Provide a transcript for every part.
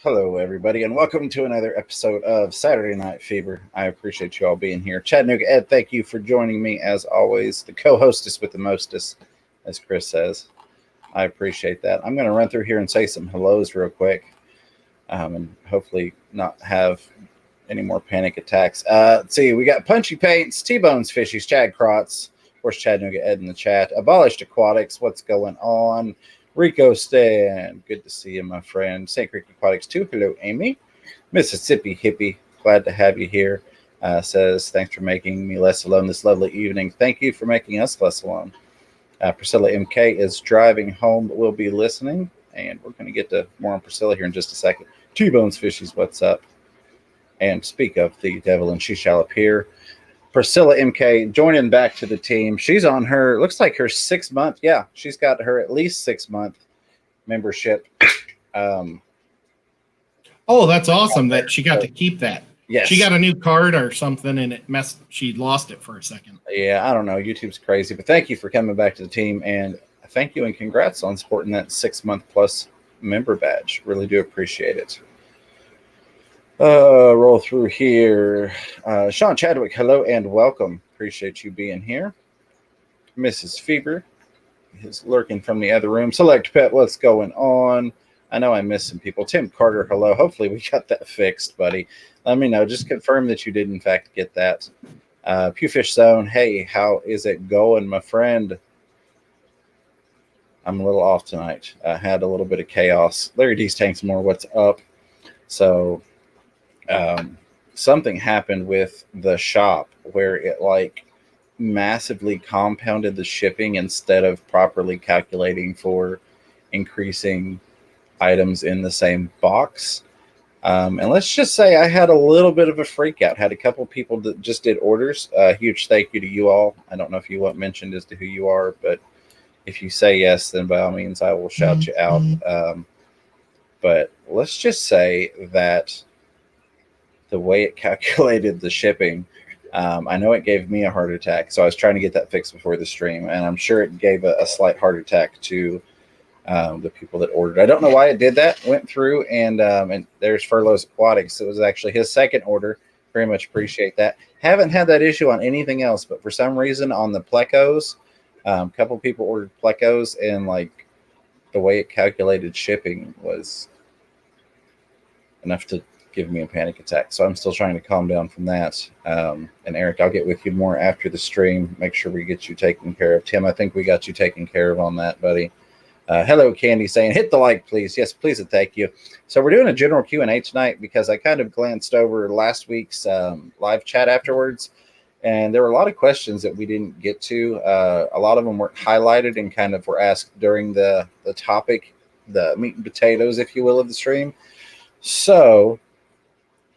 Hello, everybody, and welcome to another episode of Saturday Night Fever. I appreciate you all being here. Chattanooga Ed, thank you for joining me as always. The co-hostess with the mostest, as Chris says. I appreciate that. I'm going to run through here and say some hellos real quick, and hopefully not have any more panic attacks. Let's see, we got Punchy Paints, T-Bones Fishies, Chad Krotz, of course, Chattanooga Ed in the chat. Abolished Aquatics, what's going on? Rico Stan, good to see you, my friend. St. Creek Aquatics 2, hello, Amy. Mississippi Hippie, glad to have you here. Says, thanks for making me less alone this lovely evening. Thank you for making us less alone. Priscilla MK is driving home, but we'll be listening, and we're going to get to more on Priscilla here in just a second. T-Bones Fishies, what's up? And speak of the devil, and she shall appear. Priscilla MK joining back to the team. She's on her, looks like her 6 month. Yeah, she's got her at least 6 month membership. Oh, that's awesome that she got to keep that. Yes. She got a new card or something and she lost it for a second. Yeah, I don't know. YouTube's crazy, but thank you for coming back to the team, and thank you and congrats on sporting that 6 month plus member badge. Really do appreciate it. Roll through here. Sean Chadwick, hello and welcome. Appreciate you being here. Mrs. Fever is lurking from the other room. Select Pet, what's going on? I know I missed some people. Tim Carter, hello. Hopefully we got that fixed, buddy. Let me know. Just confirm that you did, in fact, get that. Pewfish Zone, hey, how is it going, my friend? I'm a little off tonight. I had a little bit of chaos. Larry D's Tanks more, what's up? So... something happened with the shop where it like massively compounded the shipping instead of properly calculating for increasing items in the same box. And let's just say I had a little bit of a freak out. Had a couple people that just did orders. Huge thank you to you all. I don't know if you want mentioned as to who you are, but if you say yes, then by all means I will shout you out. But let's just say that the way it calculated the shipping, I know it gave me a heart attack, so I was trying to get that fixed before the stream, and I'm sure it gave a slight heart attack to the people that ordered. I don't know why it did that. Went through, and there's Furloughs Aquatics. It was actually his second order. Very much appreciate that. Haven't had that issue on anything else, but for some reason on the plecos, a couple people ordered plecos, and like the way it calculated shipping was enough to give me a panic attack. So I'm still trying to calm down from that. And Eric, I'll get with you more after the stream. Make sure we get you taken care of. Tim, I think we got you taken care of on that, buddy. Hello, Candy saying, hit the like, please. Yes, please and thank you. So we're doing a general Q&A tonight because I kind of glanced over last week's live chat afterwards, and there were a lot of questions that we didn't get to. A lot of them weren't highlighted and kind of were asked during the topic, the meat and potatoes, if you will, of the stream. So...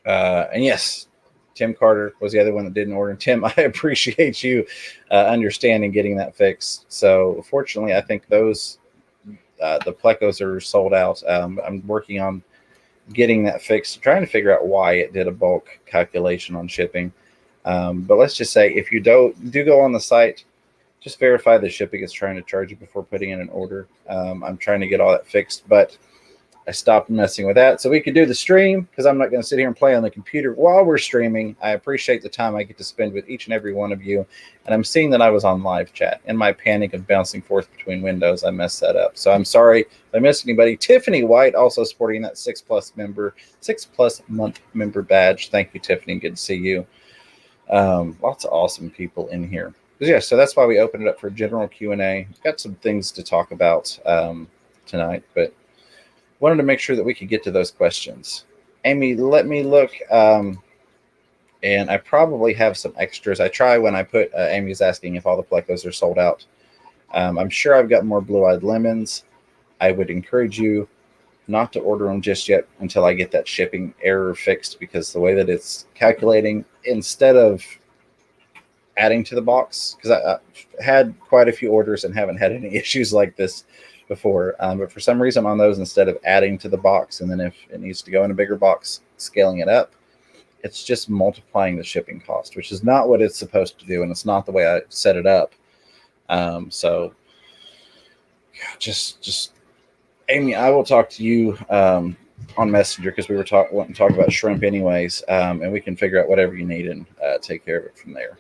and yes, Tim Carter was the other one that didn't order. Tim, I appreciate you understanding getting that fixed. So fortunately, I think those, the plecos are sold out. I'm working on getting that fixed, trying to figure out why it did a bulk calculation on shipping. But let's just say if you do go on the site, just verify the shipping is trying to charge you before putting in an order. I'm trying to get all that fixed, but I stopped messing with that so we could do the stream because I'm not going to sit here and play on the computer while we're streaming. I appreciate the time I get to spend with each and every one of you. And I'm seeing that I was on live chat. In my panic of bouncing forth between windows, I messed that up. So I'm sorry if I missed anybody. Tiffany White also sporting that 6+ month member badge. Thank you, Tiffany. Good to see you. Lots of awesome people in here. But yeah, so that's why we opened it up for general Q&A. Got some things to talk about tonight, but wanted to make sure that we could get to those questions. Amy, let me look, and I probably have some extras. I try when I put, Amy's asking if all the plecos are sold out. I'm sure I've got more blue-eyed lemons. I would encourage you not to order them just yet until I get that shipping error fixed, because the way that it's calculating, instead of adding to the box, because I had quite a few orders and haven't had any issues like this before, but for some reason on those, instead of adding to the box, and then if it needs to go in a bigger box, scaling it up, it's just multiplying the shipping cost, which is not what it's supposed to do, and it's not the way I set it up. So just Amy, I will talk to you on Messenger because we were wanting to talk about shrimp anyways, and we can figure out whatever you need and take care of it from there.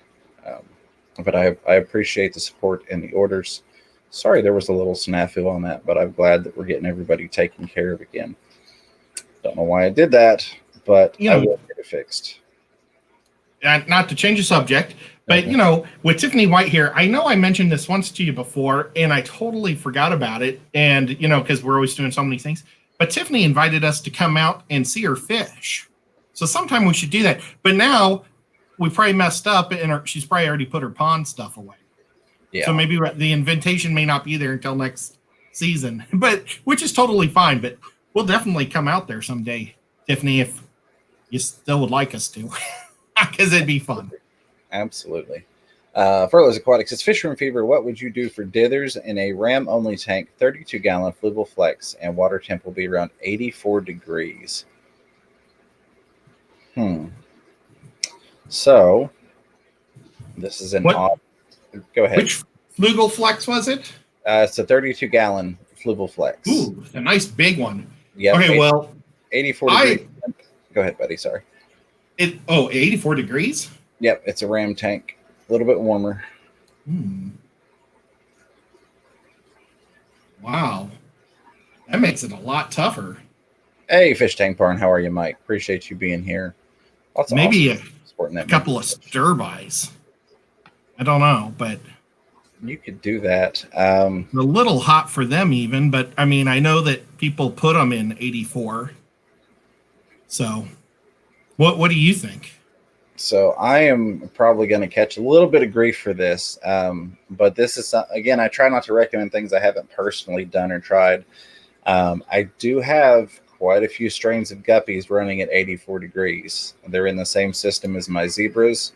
But I appreciate the support and the orders. Sorry there was a little snafu on that, but I'm glad that we're getting everybody taken care of again. Don't know why I did that, but I will get it fixed. Not to change the subject, but with Tiffany White here, I know I mentioned this once to you before, and I totally forgot about it. And because we're always doing so many things, but Tiffany invited us to come out and see her fish. So sometime we should do that. But now we probably messed up, and she's probably already put her pond stuff away. Yeah. So maybe the invitation may not be there until next season, but which is totally fine. But we'll definitely come out there someday, Tiffany, if you still would like us to, because it'd be fun. Absolutely. Furlow's Aquatics says, Fisherman Fever, what would you do for dithers in a ram-only tank, 32-gallon fluval flex, and water temp will be around 84 degrees? So, this is an odd... Go ahead. Which fluval flex was it? It's a 32-gallon fluval flex. Ooh, a nice big one. Yeah. Okay, well... 84 degrees. Go ahead, buddy. Sorry. 84 degrees? Yep, it's a ram tank. A little bit warmer. Wow. That makes it a lot tougher. Hey, Fish Tank Barn. How are you, Mike? Appreciate you being here. Maybe awesome a couple of stir-bys. I don't know, but... You could do that. A little hot for them even, but I mean, I know that people put them in 84. So, what do you think? So I am probably going to catch a little bit of grief for this, but this is, again, I try not to recommend things I haven't personally done or tried. I do have quite a few strains of guppies running at 84 degrees. They're in the same system as my zebras,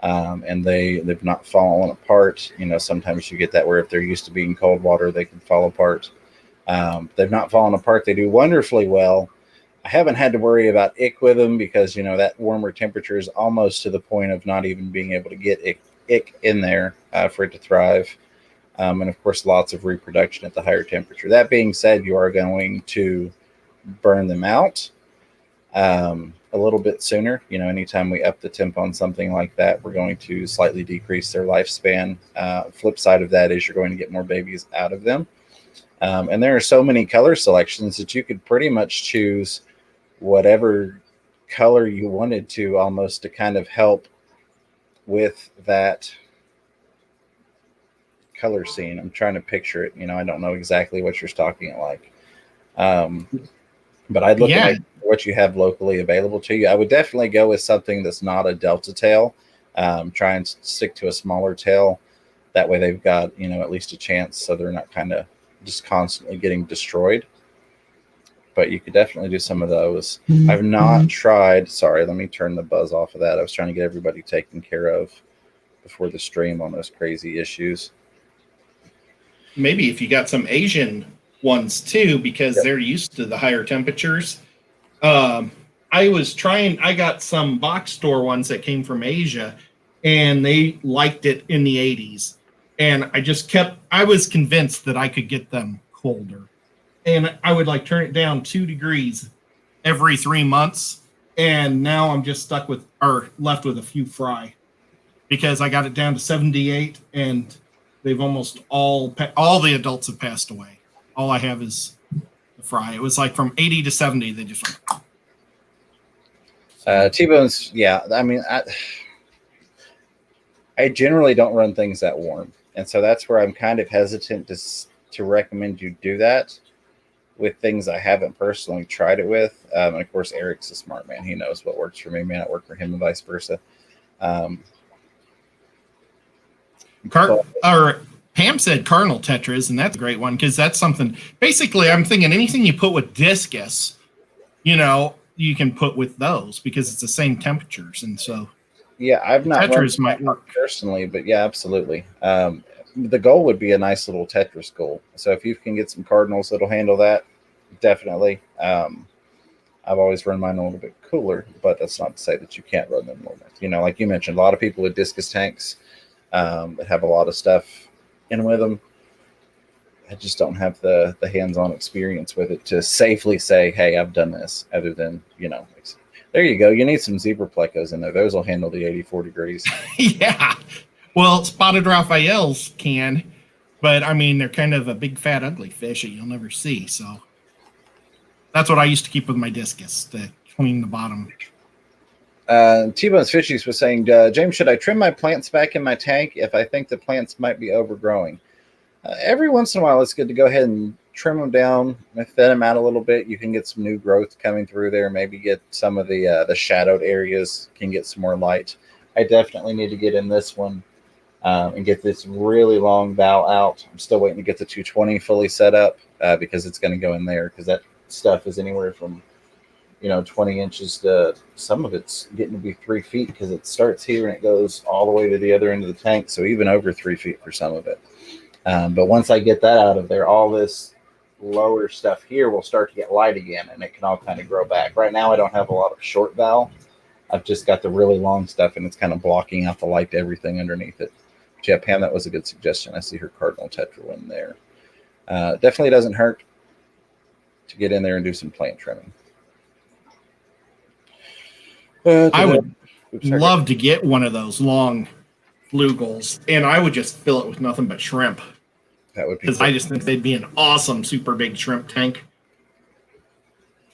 and they've not fallen apart. Sometimes you get that where if they're used to being cold water, they can fall apart. They've not fallen apart. They do wonderfully well. I haven't had to worry about ick with them because, that warmer temperature is almost to the point of not even being able to get ick in there for it to thrive. And, of course, lots of reproduction at the higher temperature. That being said, you are going to burn them out a little bit sooner. Anytime we up the temp on something like that, we're going to slightly decrease their lifespan. Flip side of that is you're going to get more babies out of them. And there are so many color selections that you could pretty much choose whatever color you wanted to, almost to kind of help with that color scene. I'm trying to picture it. I don't know exactly what you're stocking it like. But I'd look at what you have locally available to you. I would definitely go with something that's not a delta tail. Try and stick to a smaller tail. That way they've got, at least a chance, so they're not kind of just constantly getting destroyed. But you could definitely do some of those. I've not tried. Sorry, let me turn the buzz off of that. I was trying to get everybody taken care of before the stream on those crazy issues. Maybe if you got some Asian ones too, because they're used to the higher temperatures. I got some box store ones that came from Asia, and they liked it in the 80s. And I was convinced that I could get them colder. And I would turn it down 2 degrees every 3 months. And now I'm just left with a few fry because I got it down to 78 and they've almost all the adults have passed away. All I have is the fry. It was from 80 to 70. They just went. T-bones. Yeah. I mean, I generally don't run things that warm. And so that's where I'm kind of hesitant to recommend you do that with things I haven't personally tried it with. And of course, Eric's a smart man. He knows what works for me may not work for him and vice versa. Pam said Cardinal Tetras, and that's a great one because that's something. Basically, I'm thinking anything you put with discus, you can put with those because it's the same temperatures. And so, yeah, I've not Tetras might work personally, but yeah, absolutely. The goal would be a nice little Tetris goal. So if you can get some Cardinals that'll handle that, definitely. I've always run mine a little bit cooler, but that's not to say that you can't run them warmer. Like you mentioned, a lot of people with discus tanks that have a lot of stuff in with them. I just don't have the hands-on experience with it to safely say, hey, I've done this, other than, there you go. You need some zebra plecos in there. Those will handle the 84 degrees. Yeah. Well, spotted Raphaels can, but I mean, they're kind of a big, fat, ugly fish that you'll never see. So that's what I used to keep with my discus, to clean the bottom. T-Bone's Fishies was saying, James, should I trim my plants back in my tank if I think the plants might be overgrowing? Every once in a while, it's good to go ahead and trim them down and thin them out a little bit. You can get some new growth coming through there. Maybe get some of the shadowed areas can get some more light. I definitely need to get in this one and get this really long bow out. I'm still waiting to get the 220 fully set up because it's going to go in there, because that stuff is anywhere from 20 inches to some of it's getting to be 3 feet, because it starts here and it goes all the way to the other end of the tank. So even over 3 feet for some of it. But once I get that out of there, all this lower stuff here will start to get light again, and it can all kind of grow back. Right now, I don't have a lot of short bow. I've just got the really long stuff, and it's kind of blocking out the light to everything underneath it. But yeah, Pam, that was a good suggestion. I see her cardinal tetra in there. Definitely doesn't hurt to get in there and do some plant trimming. I would love to get one of those long flugels, and I would just fill it with nothing but shrimp. That would be, because I just think they'd be an awesome super big shrimp tank.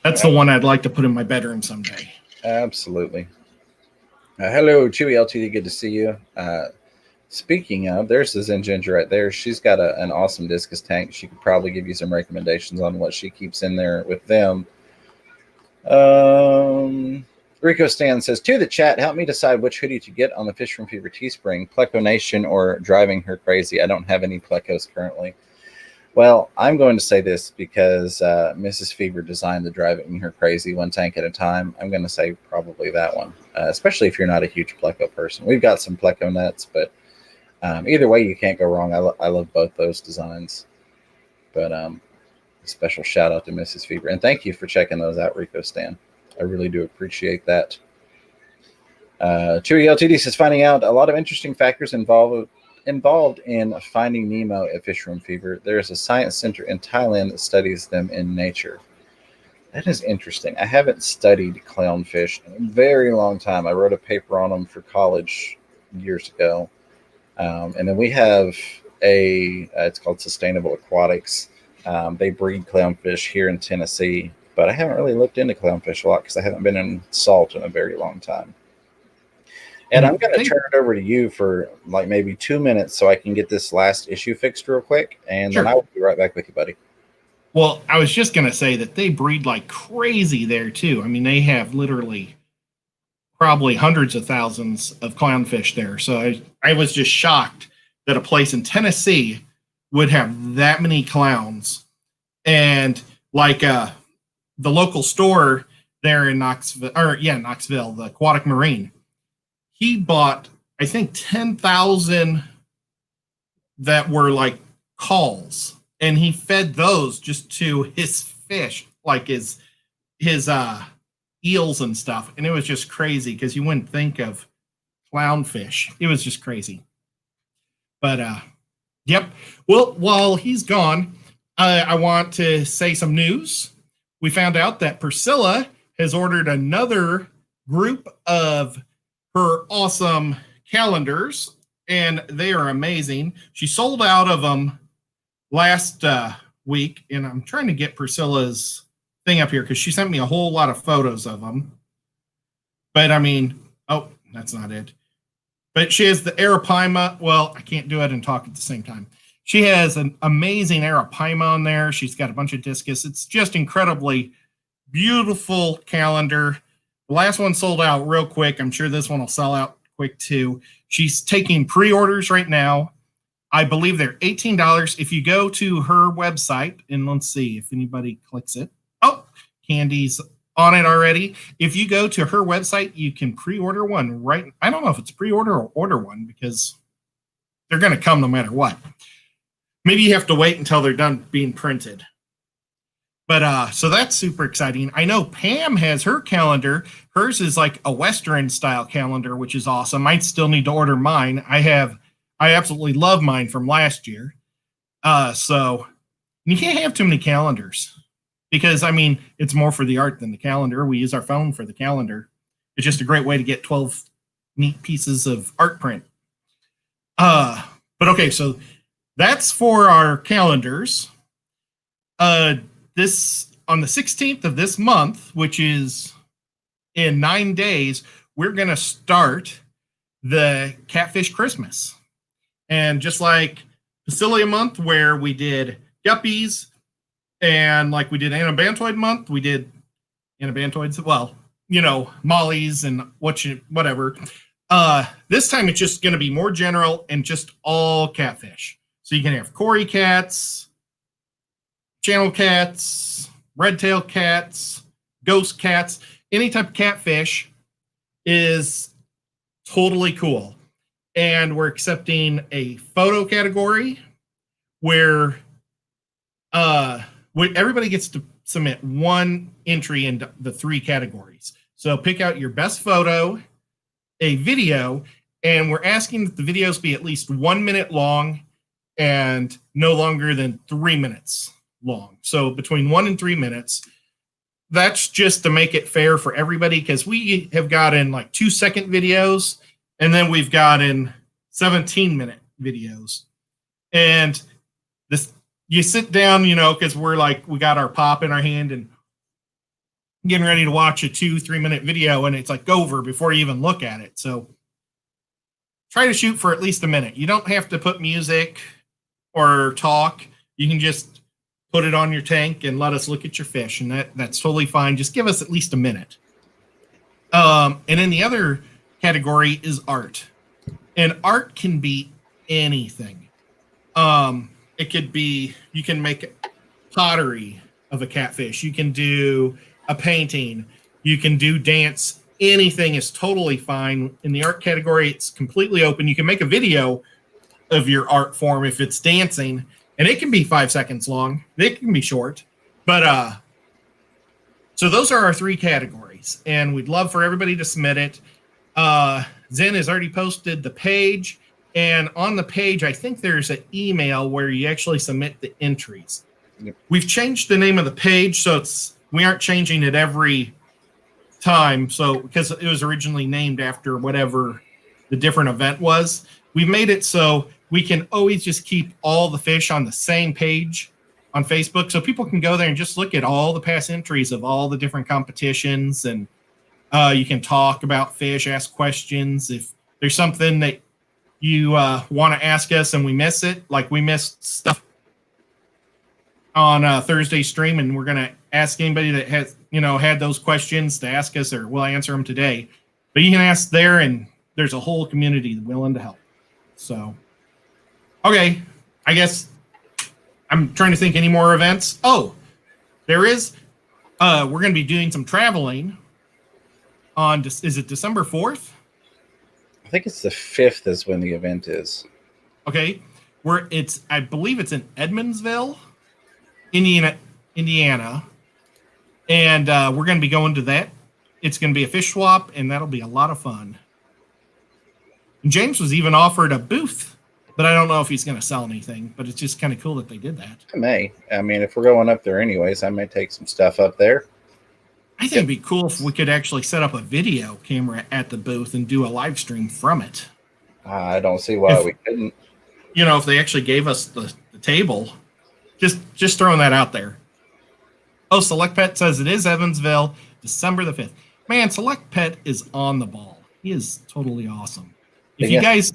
That's the one I'd like to put in my bedroom someday. Absolutely. Hello, Chewy LTD. Good to see you. Speaking of, there's the Zen Ginger right there. She's got an awesome discus tank. She could probably give you some recommendations on what she keeps in there with them. Rico Stan says, to the chat, help me decide which hoodie to get on the Fish from Fever Teespring, Pleco Nation or Driving Her Crazy. I don't have any Plecos currently. Well, I'm going to say this because Mrs. Fever designed the Driving Her Crazy one tank at a time. I'm going to say probably that one, especially if you're not a huge Pleco person. We've got some Pleco nets, but either way, you can't go wrong. I love both those designs. But a special shout out to Mrs. Fever. And thank you for checking those out, Rico Stan. I really do appreciate that. Chewy LTD says, finding out a lot of interesting factors involved in finding Nemo at Fish Room Fever. There is a science center in Thailand that studies them in nature. That is interesting. I haven't studied clownfish in a very long time. I wrote a paper on them for college years ago. And then we have it's called Sustainable Aquatics. They breed clownfish here in Tennessee. But I haven't really looked into clownfish a lot because I haven't been in salt in a very long time. And I'm going to turn it over to you for like maybe 2 minutes so I can get this last issue fixed real quick. And then I will be right back with you, buddy. Well, I was just going to say that they breed like crazy there, too. I mean, they have literally probably hundreds of thousands of clownfish there. So I was just shocked that a place in Tennessee would have that many clowns. And like the local store there in Knoxville, the Aquatic Marine, he bought, I think, 10,000 that were like calls, and he fed those just to his fish, like his eels and stuff. And it was just crazy because you wouldn't think of clownfish. It was just crazy. But yep. Well, while he's gone, I want to say some news. We found out that Priscilla has ordered another group of her awesome calendars, and they are amazing. She sold out of them last week, and I'm trying to get Priscilla's thing up here because she sent me a whole lot of photos of them. But I mean, oh, that's not it. But she has the Arapaima. Well, I can't do it and talk at the same time. She has an amazing Arapaima on there. She's got a bunch of discus. It's just incredibly beautiful calendar. The last one sold out real quick. I'm sure this one will sell out quick too. She's taking pre-orders right now. I believe they're $18. If you go to her website, and let's see if anybody clicks it. Oh, Candy's on it already. If you go to her website, you can pre-order one right. I don't know if it's pre-order or order one because they're going to come no matter what. Maybe you have to wait until they're done being printed. But so that's super exciting. I know Pam has her calendar. Hers is like a Western style calendar, which is awesome. I still need to order mine. I absolutely love mine from last year. So You can't have too many calendars because, I mean, it's more for the art than the calendar. We use our phone for the calendar. It's just a great way to get 12 neat pieces of art print. But okay, so that's for our calendars. This on the 16th of this month, which is in 9 days, we're going to start the Catfish Christmas. And just like Basilia month, where we did guppies, and like we did Anabantoid month, we did Anabantoids, well, you know, mollies and whatever. This time it's just going to be more general and just all catfish. So you can have Cory cats, channel cats, red-tailed cats, ghost cats. Any type of catfish is totally cool. And we're accepting a photo category where everybody gets to submit one entry in the 3 categories. So pick out your best photo, a video, and we're asking that the videos be at least 1 minute long and no longer than 3 minutes long. So between 1 and 3 minutes. That's just to make it fair for everybody, because we have gotten like 2-second videos, and then we've gotten 17-minute videos. And this, you sit down, you know, because we're like, we got our pop in our hand and getting ready to watch a 2-3 minute video, and it's like over before you even look at it. So try to shoot for at least a minute. You don't have to put music or talk. You can just put it on your tank and let us look at your fish, and that's totally fine. Just give us at least a minute. And then the other category is art. And art can be anything. It could be, you can make pottery of a catfish. You can do a painting. You can do dance. Anything is totally fine. In the art category, it's completely open. You can make a video of your art form if it's dancing, and it can be 5 seconds long. It can be short. But so those are our 3 categories, and we'd love for everybody to submit it. Zen has already posted the page, and on the page, I think there's an email where you actually submit the entries. Yep. We've changed the name of the page, so we aren't changing it every time. So because it was originally named after whatever the different event was, we made it so we can always just keep all the fish on the same page on Facebook, so people can go there and just look at all the past entries of all the different competitions, and you can talk about fish, ask questions. If there's something that you want to ask us and we miss it, like we missed stuff on Thursday stream, and we're going to ask anybody that has, you know, had those questions to ask us, or we'll answer them today. But you can ask there, and there's a whole community willing to help. So, okay, I guess I'm trying to think any more events. Oh, there is. We're going to be doing some traveling on, is it December 4th? I think it's the 5th is when the event is. Okay, I believe it's in Edmondsville, Indiana, and we're going to be going to that. It's going to be a fish swap, and that'll be a lot of fun. And James was even offered a booth, but I don't know if he's going to sell anything, but it's just kind of cool that they did that. I may. I mean, if we're going up there anyways, I may take some stuff up there. I think it'd be cool if we could actually set up a video camera at the booth and do a live stream from it. I don't see why we couldn't. You know, if they actually gave us the table, just throwing that out there. Oh, Select Pet says it is Evansville, December the 5th. Man, Select Pet is on the ball. He is totally awesome. If you guys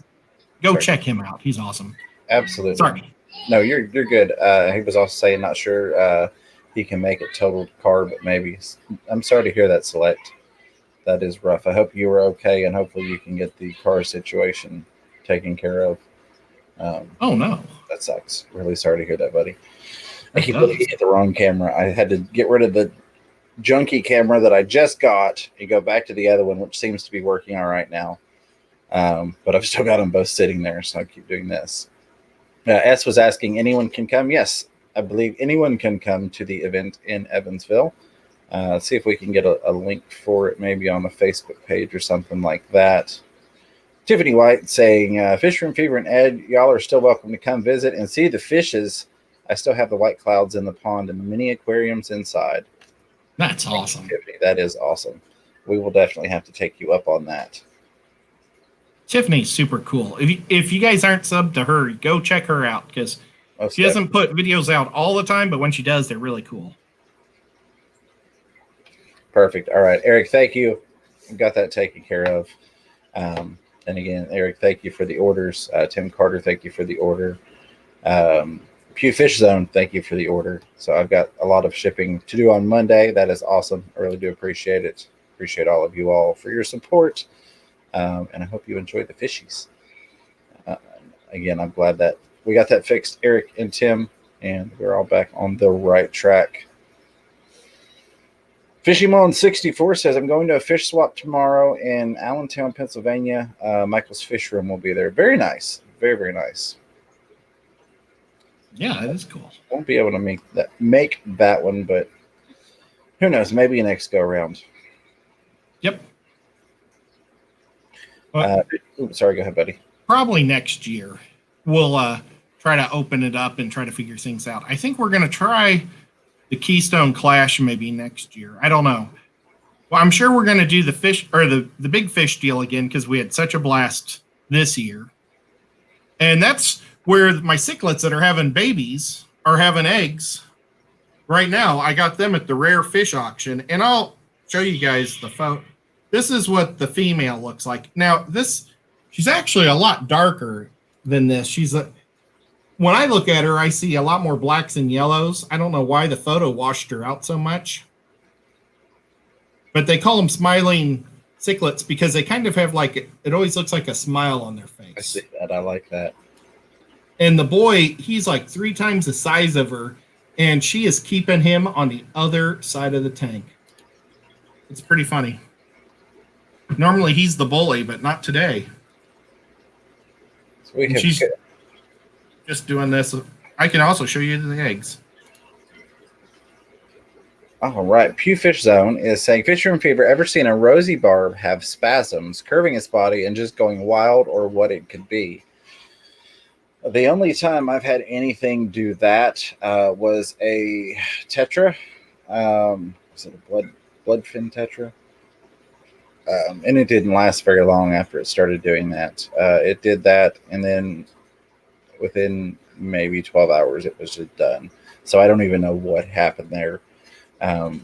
go check him out, he's awesome. Absolutely. Sorry. No, you're good. He was also saying not sure he can make it totaled car, but maybe. I'm sorry to hear that, Select. That is rough. I hope you were okay, and hopefully you can get the car situation taken care of. Oh, no. That sucks. Really sorry to hear that, buddy. I keep looking at the wrong camera. I had to get rid of the junky camera that I just got and go back to the other one, which seems to be working all right now. But I've still got them both sitting there, so I keep doing this. S was asking, anyone can come? Yes, I believe anyone can come to the event in Evansville. See if we can get a link for it, maybe on the Facebook page or something like that. Tiffany White saying, Fish Room Fever and Ed, y'all are still welcome to come visit and see the fishes I still have the white clouds in the pond and the mini aquariums inside. That's awesome. Tiffany, that is awesome. We will definitely have to take you up on that. Tiffany's super cool. If you guys aren't subbed to her, go check her out because she doesn't put videos out all the time, but when she does, they're really cool. Perfect. All right, Eric, thank you. Got that taken care of. And again, Eric, thank you for the orders. Tim Carter, thank you for the order. Pew Fish Zone, thank you for the order. So I've got a lot of shipping to do on Monday. That is awesome. I really do appreciate it. Appreciate all of you all for your support. And I hope you enjoy the fishies. Again, I'm glad that we got that fixed, Eric and Tim, and we're all back on the right track. Fishymon64 says, I'm going to a fish swap tomorrow in Allentown, Pennsylvania. Michael's Fish Room will be there. Very nice. Very, very nice. Yeah, that is cool. Won't be able to make that one, but who knows? Maybe next go around. Yep. Sorry, go ahead, buddy. Probably next year. We'll try to open it up and try to figure things out. I think we're going to try the Keystone Clash maybe next year. I don't know. Well, I'm sure we're going to do the fish or the big fish deal again because we had such a blast this year. And that's where my cichlids that are having babies are having eggs. Right now, I got them at the rare fish auction, and I'll show you guys the photo. This is what the female looks like. Now, she's actually a lot darker than this. When I look at her, I see a lot more blacks and yellows. I don't know why the photo washed her out so much. But they call them smiling cichlids because they kind of have it always looks like a smile on their face. I see that. I like that. And the boy, he's like 3 times the size of her, and she is keeping him on the other side of the tank. It's pretty funny. Normally he's the bully, but not today. So she's just doing this. I can also show you the eggs. All right. Pew Fish Zone is saying, Fisherman Fever, ever seen a rosy barb have spasms, curving its body and just going wild, or what it could be? The only time I've had anything do that was a tetra. Was it a bloodfin tetra? And it didn't last very long after it started doing that. It did that, and then within maybe 12 hours, it was just done. So I don't even know what happened there. I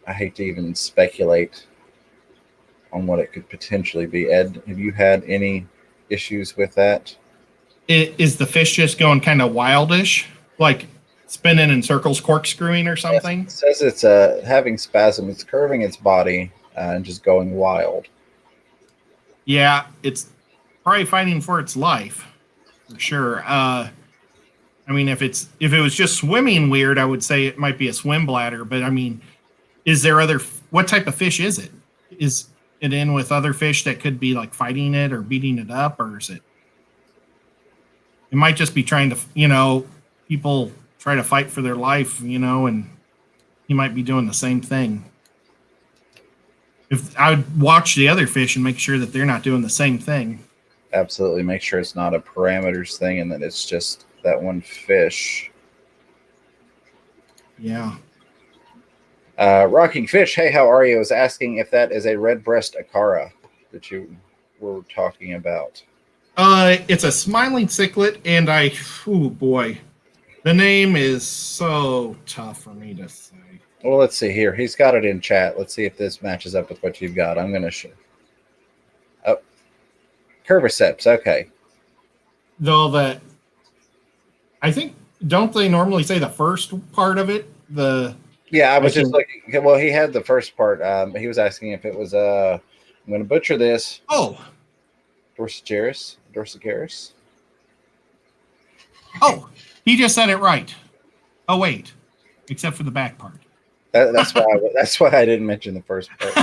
hate to even speculate on what it could potentially be. Ed, have you had any issues with that? Is the fish just going kind of wildish, like spinning in circles, corkscrewing or something? Yes, it says it's having spasm. It's curving its body and just going wild. Yeah, it's probably fighting for its life, for sure. I mean, if it was just swimming weird, I would say it might be a swim bladder. But I mean, what type of fish is it? Is it in with other fish that could be like fighting it or beating it up, or is it? It might just be trying to, people try to fight for their life, and he might be doing the same thing. If I would watch the other fish and make sure that they're not doing the same thing. Absolutely. Make sure it's not a parameters thing and that it's just that one fish. Yeah. Rocking Fish, hey, how are you? I was asking if that is a red breast acara that you were talking about. It's a smiling cichlid, and oh boy, the name is so tough for me to say. Well, let's see here. He's got it in chat. Let's see if this matches up with what you've got. I'm going to show. Oh, Curviceps. Okay. Though I think, don't they normally say the first part of it? Yeah, I was just looking. Well, he had the first part. He was asking if it was, I'm going to butcher this. Oh. Dorsicaris. Oh, he just said it right. Oh, wait. Except for the back part. That's why I didn't mention the first part.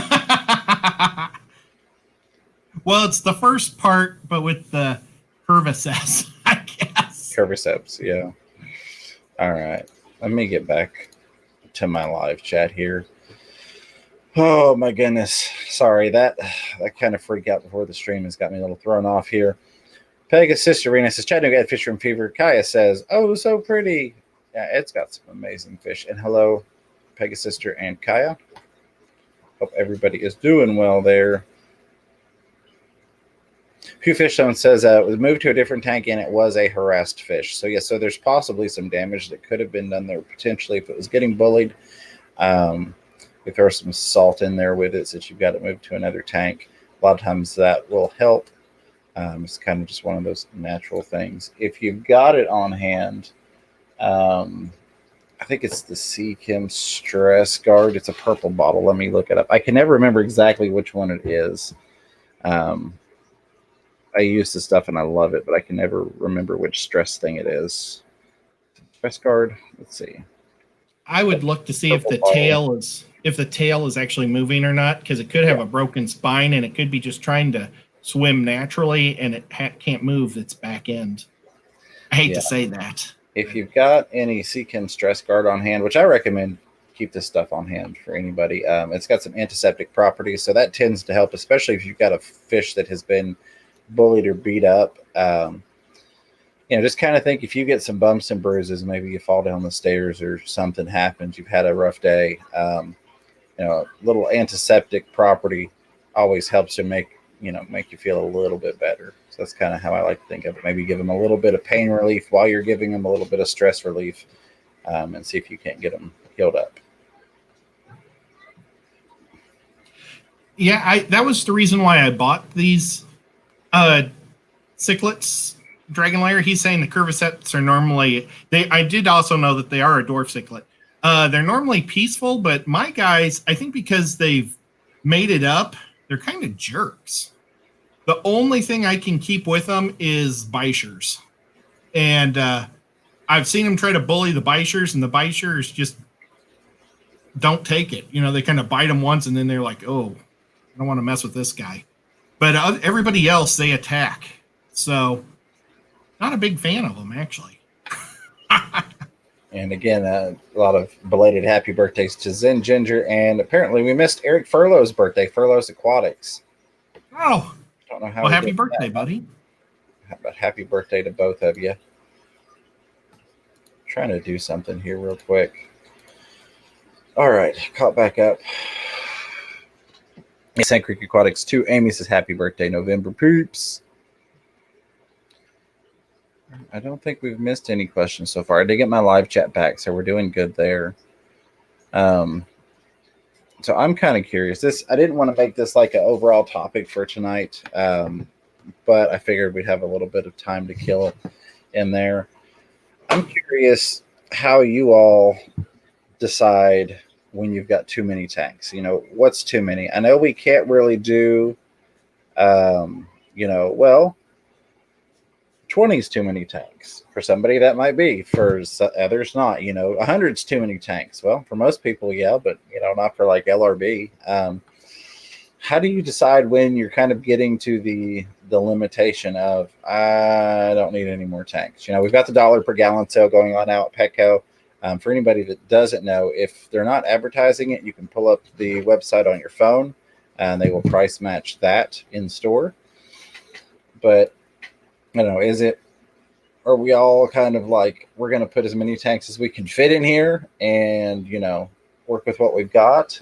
Well, it's the first part, but with the curviceps, I guess. Curviceps, yeah. All right. Let me get back to my live chat here. Oh, my goodness. Sorry, that kind of freak out before the stream has got me a little thrown off here. Pegasus Sister Arena says, Chattanooga had fish from fever. Kaya says, oh, so pretty. Yeah, it's got some amazing fish. And hello, Pegasus Sister and Kaya. Hope everybody is doing well there. Pew Fishstone says it was moved to a different tank and it was a harassed fish. So, yes, so there's possibly some damage that could have been done there potentially if it was getting bullied. We throw some salt in there with it since you've got it moved to another tank. A lot of times that will help. It's kind of just one of those natural things. If you've got it on hand, I think it's the Seachem Stress Guard. It's a purple bottle. Let me look it up. I can never remember exactly which one it is. I use this stuff and I love it, but I can never remember which stress thing it is. Stress Guard. Let's see. I would look to see if the tail is actually moving or not, because it could have a broken spine and it could be just trying to swim naturally and it can't move its back end. I hate to say that. If you've got any Seachem Stress Guard on hand, which I recommend keep this stuff on hand for anybody, it's got some antiseptic properties, so that tends to help, especially if you've got a fish that has been bullied or beat up. Just kind of think if you get some bumps and bruises, maybe you fall down the stairs or something happens, you've had a rough day, a little antiseptic property always helps to make you feel a little bit better. So that's kind of how I like to think of it. Maybe give them a little bit of pain relief while you're giving them a little bit of stress relief, and see if you can't get them healed up. Yeah, that was the reason why I bought these cichlids, Dragon Lair. He's saying the curvicets are normally, I did also know that they are a dwarf cichlid. They're normally peaceful, but my guys, I think because they've made it up, they're kind of jerks. The only thing I can keep with them is Bichers. And I've seen them try to bully the Bichers, and the Bichers just don't take it. They kind of bite them once, and then they're like, oh, I don't want to mess with this guy. But everybody else, they attack. So not a big fan of them, actually. And again, a lot of belated happy birthdays to Zen Ginger. And apparently we missed Eric Furlow's birthday, Furlow's Aquatics. Oh, don't know how. Well, happy birthday, buddy. But happy birthday to both of you. Trying to do something here real quick. All right, caught back up. Sand Creek Aquatics 2. Amy says happy birthday, November peeps. I don't think we've missed any questions so far. I did get my live chat back, so we're doing good there. So I'm kind of curious. I didn't want to make this like an overall topic for tonight, but I figured we'd have a little bit of time to kill in there. I'm curious how you all decide when you've got too many tanks. What's too many? I know we can't really do, 20 is too many tanks. For somebody that might be, for others not. 100's too many tanks. Well, for most people, yeah, but not for like LRB. How do you decide when you're kind of getting to the limitation of I don't need any more tanks? We've got the $1 per gallon sale going on now at Petco. For anybody that doesn't know, if they're not advertising it, you can pull up the website on your phone and they will price match that in store. But are we all kind of like, we're going to put as many tanks as we can fit in here and, work with what we've got?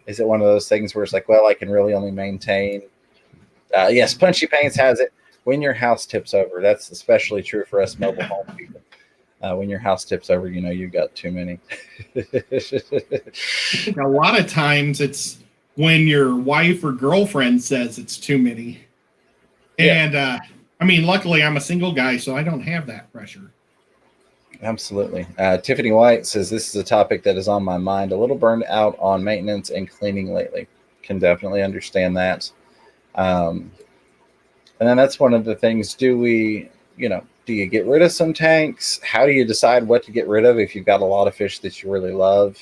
Is it one of those things where it's like, well, I can really only maintain, yes, Punchy Paints has it, when your house tips over. That's especially true for us mobile home people. When your house tips over, you've got too many. A lot of times it's when your wife or girlfriend says it's too many. Yeah. And luckily I'm a single guy, so I don't have that pressure. Absolutely. Tiffany White says, this is a topic that is on my mind. A little burned out on maintenance and cleaning lately. Can definitely understand that. And then that's one of the things. Do you get rid of some tanks? How do you decide what to get rid of if you've got a lot of fish that you really love?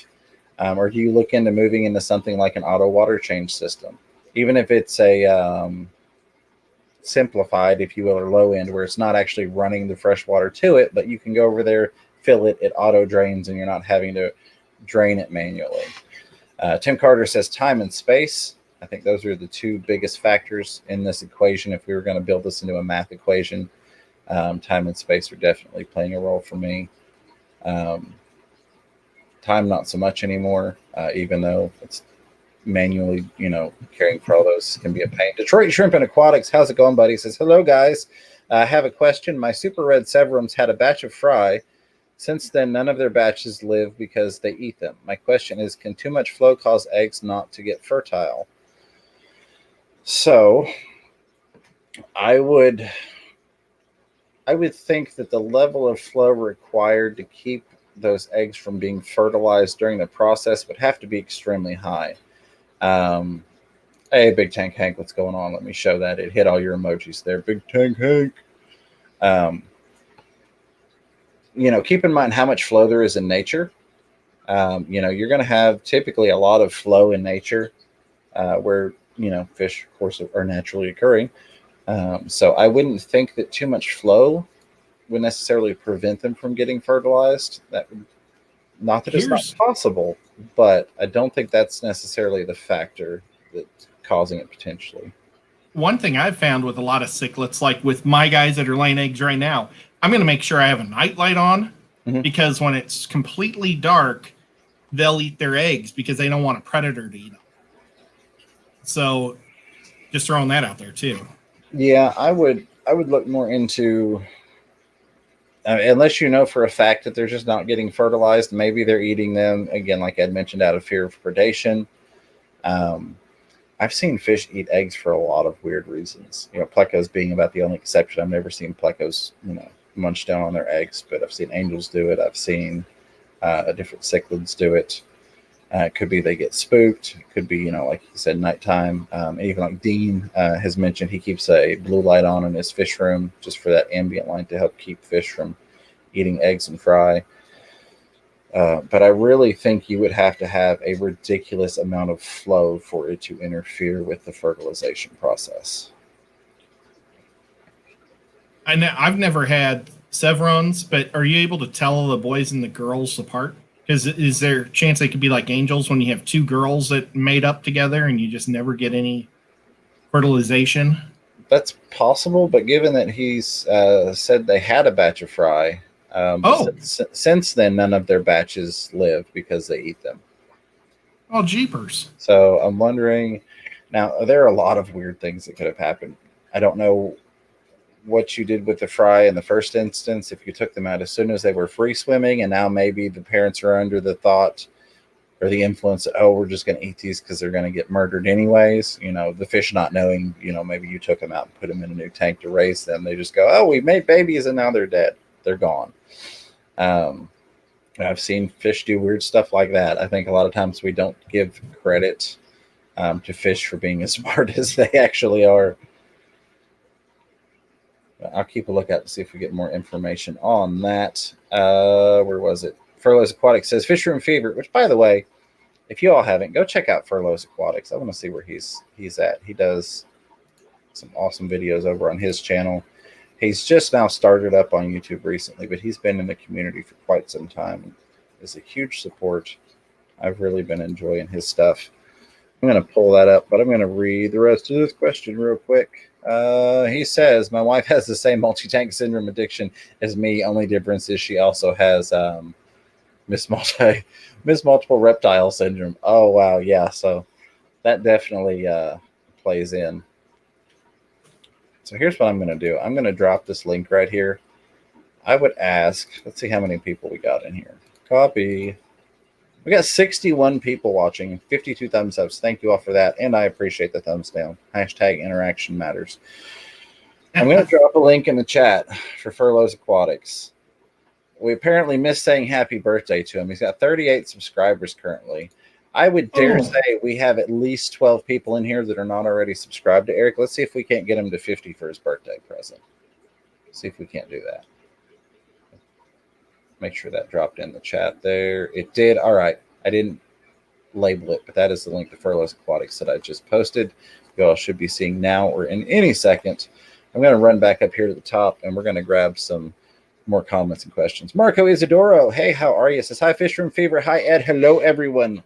Or do you look into moving into something like an auto water change system? Even if it's a simplified, if you will, or low end, where it's not actually running the fresh water to it, but you can go over there, fill it, it auto drains, and you're not having to drain it manually. Tim Carter says time and space. I think those are the two biggest factors in this equation. If we were going to build this into a math equation, time and space are definitely playing a role for me. Time, not so much anymore, even though it's manually, caring for all those can be a pain. Detroit Shrimp and Aquatics, how's it going, buddy? Says, hello, guys. I have a question. My super red severums had a batch of fry. Since then, none of their batches live because they eat them. My question is, can too much flow cause eggs not to get fertile? So I would think that the level of flow required to keep those eggs from being fertilized during the process would have to be extremely high. Hey, Big Tank Hank, what's going on? Let me show that. It hit all your emojis there. Big Tank Hank. Keep in mind how much flow there is in nature. You're going to have typically a lot of flow in nature where, fish, of course, are naturally occurring. So I wouldn't think that too much flow would necessarily prevent them from getting fertilized. Not that it's not possible, but I don't think that's necessarily the factor that's causing it potentially. One thing I've found with a lot of cichlids, like with my guys that are laying eggs right now, I'm going to make sure I have a night light on because when it's completely dark, they'll eat their eggs because they don't want a predator to eat them. So just throwing that out there too. Yeah, I would look more into unless you know for a fact that they're just not getting fertilized. Maybe they're eating them, again, like Ed mentioned, out of fear of predation. I've seen fish eat eggs for a lot of weird reasons. Plecos being about the only exception. I've never seen plecos, munch down on their eggs, but I've seen angels do it. I've seen different cichlids do it. It could be they get spooked. It could be, like you said, nighttime. Even like Dean has mentioned, he keeps a blue light on in his fish room just for that ambient light to help keep fish from eating eggs and fry. But I really think you would have to have a ridiculous amount of flow for it to interfere with the fertilization process. I've never had severons, but are you able to tell the boys and the girls apart? Because is there a chance they could be like angels when you have two girls that made up together and you just never get any fertilization? That's possible, but given that he's said they had a batch of fry, since then none of their batches live because they eat them. Oh, jeepers. So I'm wondering, now there are a lot of weird things that could have happened. I don't know what you did with the fry in the first instance, if you took them out as soon as they were free swimming, and now maybe the parents are under the thought or the influence that, we're just going to eat these because they're going to get murdered anyways. The fish not knowing, maybe you took them out and put them in a new tank to raise them. They just go, we made babies and now they're dead. They're gone. I've seen fish do weird stuff like that. I think a lot of times we don't give credit to fish for being as smart as they actually are. I'll keep a lookout to see if we get more information on that. Where was it? Furloughs Aquatics says Fish Room Fever, which, by the way, if you all haven't, go check out Furloughs Aquatics. I want to see where he's at. He does some awesome videos over on his channel. He's just now started up on YouTube recently, but he's been in the community for quite some time. Is a huge support. I've really been enjoying his stuff. I'm going to pull that up, but I'm going to read the rest of this question real quick. He says, my wife has the same multi-tank syndrome addiction as me. Only difference is she also has Miss Multiple Reptile syndrome. Oh, wow. Yeah. So that definitely plays in. So here's what I'm going to do. I'm going to drop this link right here. I would ask, let's see how many people we got in here. Copy. We got 61 people watching, 52 thumbs ups. Thank you all for that. And I appreciate the thumbs down. Hashtag interaction matters. I'm going to drop a link in the chat for Furloughs Aquatics. We apparently missed saying happy birthday to him. He's got 38 subscribers currently. I would dare say we have at least 12 people in here that are not already subscribed to Eric. Let's see if we can't get him to 50 for his birthday present. See if we can't do that. Make sure that dropped in the chat there. It did. All right. I didn't label it, but that is the link to Furloughs Aquatics that I just posted. You all should be seeing now or in any second. I'm going to run back up here to the top, and we're going to grab some more comments and questions. Marco Isidoro, hey, how are you? Says, hi, Fish Room Fever. Hi, Ed. Hello, everyone.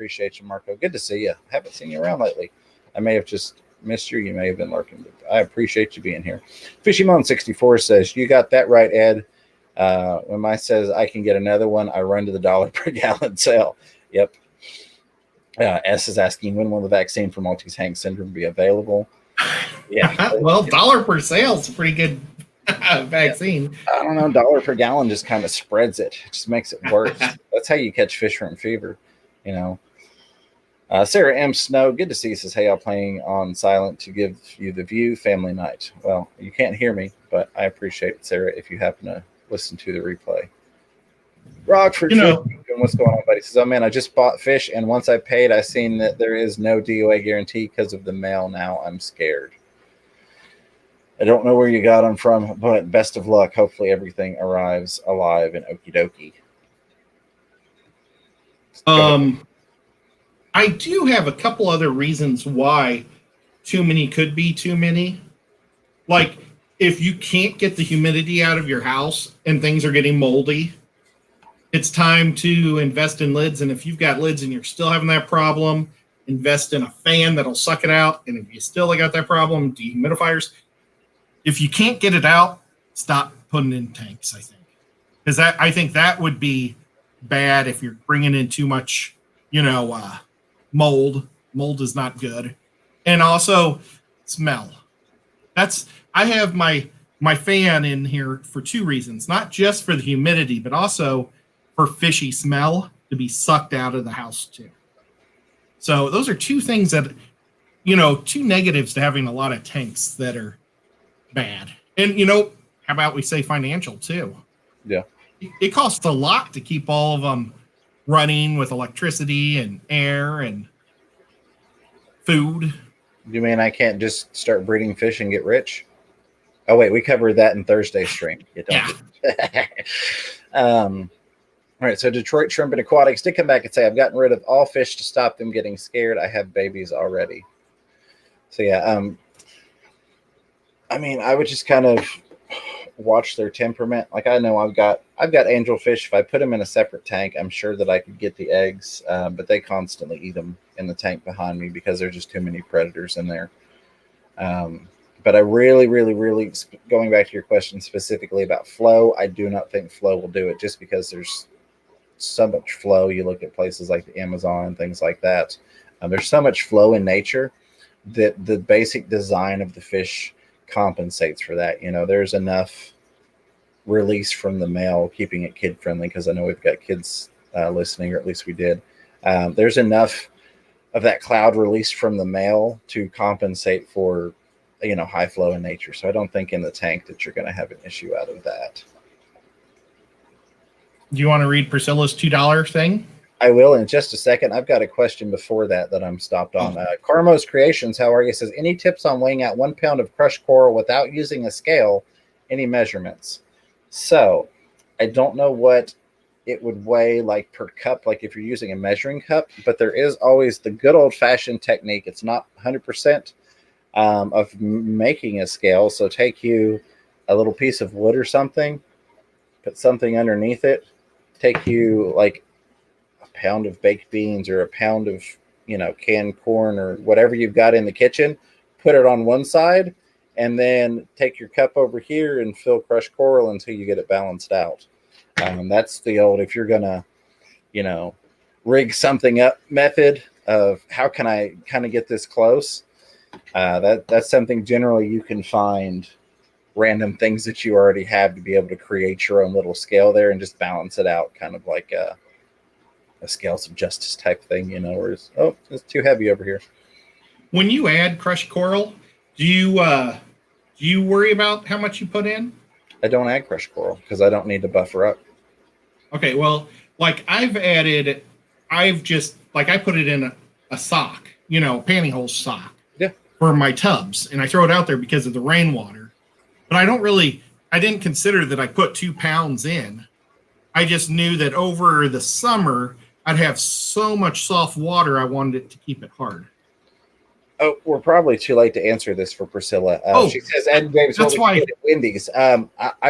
appreciate you, Marco. Good to see you. Haven't seen you around lately. I may have just missed you. You may have been lurking, but I appreciate you being here. FishyMoan64 says, you got that right, Ed. When Mike says I can get another one, I run to the dollar per gallon sale. Yep. S is asking, when will the vaccine for Maltese Hank syndrome be available? Yeah. Well, dollar per sale is a pretty good vaccine. I don't know. Dollar per gallon just kind of spreads it. It just makes it worse. That's how you catch fishworm fever, you know. Sarah M. Snow, good to see you, says, hey, I'm playing on silent to give you the view family night. Well, you can't hear me, but I appreciate it, Sarah, if you happen to listen to the replay. Rockford, what's going on, buddy? Says, oh, man, I just bought fish, and once I paid, I seen that there is no DOA guarantee because of the mail. Now I'm scared. I don't know where you got them from, but best of luck. Hopefully everything arrives alive and okie dokie. I do have a couple other reasons why too many could be too many. Like, if you can't get the humidity out of your house and things are getting moldy, it's time to invest in lids. And if you've got lids and you're still having that problem, invest in a fan that'll suck it out. And if you still got that problem, dehumidifiers. If you can't get it out, stop putting in tanks, I think. Because I think that would be bad if you're bringing in too much, mold. Mold is not good. And also smell. I have my fan in here for two reasons. Not just for the humidity, but also for fishy smell to be sucked out of the house too. So those are two things that, two negatives to having a lot of tanks that are bad. And, how about we say financial too? Yeah. It costs a lot to keep all of them running with electricity and air and food. You mean I can't just start breeding fish and get rich? Oh, wait, we covered that in Thursday's stream. Yeah. All right, so Detroit Shrimp and Aquatics did come back and say, I've gotten rid of all fish to stop them getting scared. I have babies already. So, yeah, I would just kind of watch their temperament. Like, I know I've got angelfish. If I put them in a separate tank, I'm sure that I could get the eggs, but they constantly eat them in the tank behind me because there's just too many predators in there. But I really, really, really, going back to your question specifically about flow, I do not think flow will do it just because there's so much flow. You look at places like the Amazon and things like that. There's so much flow in nature that the basic design of the fish compensates for that. There's enough release from the male, keeping it kid friendly, because I know we've got kids listening, or at least we did. There's enough of that cloud released from the male to compensate for high flow in nature. So I don't think in the tank that you're going to have an issue out of that. Do you want to read Priscilla's $2 thing? I will in just a second. I've got a question before that I'm stopped on. Carmo's Creations, how are you? Says, any tips on weighing out 1 pound of crushed coral without using a scale? Any measurements? So I don't know what it would weigh like per cup, like if you're using a measuring cup, but there is always the good old fashioned technique. It's not 100% of making a scale. So take you a little piece of wood or something, put something underneath it, take you like a pound of baked beans or a pound of, canned corn or whatever you've got in the kitchen, put it on one side, and then take your cup over here and fill crushed coral until you get it balanced out. That's the old, if you're going to, rig something up method of how can I kind of get this close. That's something generally you can find random things that you already have to be able to create your own little scale there and just balance it out, kind of like a scales of justice type thing, where it's too heavy over here. When you add crushed coral, do you worry about how much you put in? I don't add crushed coral because I don't need to buffer up. Okay, well, like I put it in a sock, pantyhose sock. Yeah. For my tubs, and I throw it out there because of the rainwater. But I didn't consider that I put 2 pounds in. I just knew that over the summer, I'd have so much soft water, I wanted it to keep it hard. Oh, we're probably too late to answer this for Priscilla. She says, Ed James, that's why at Wendy's. I'm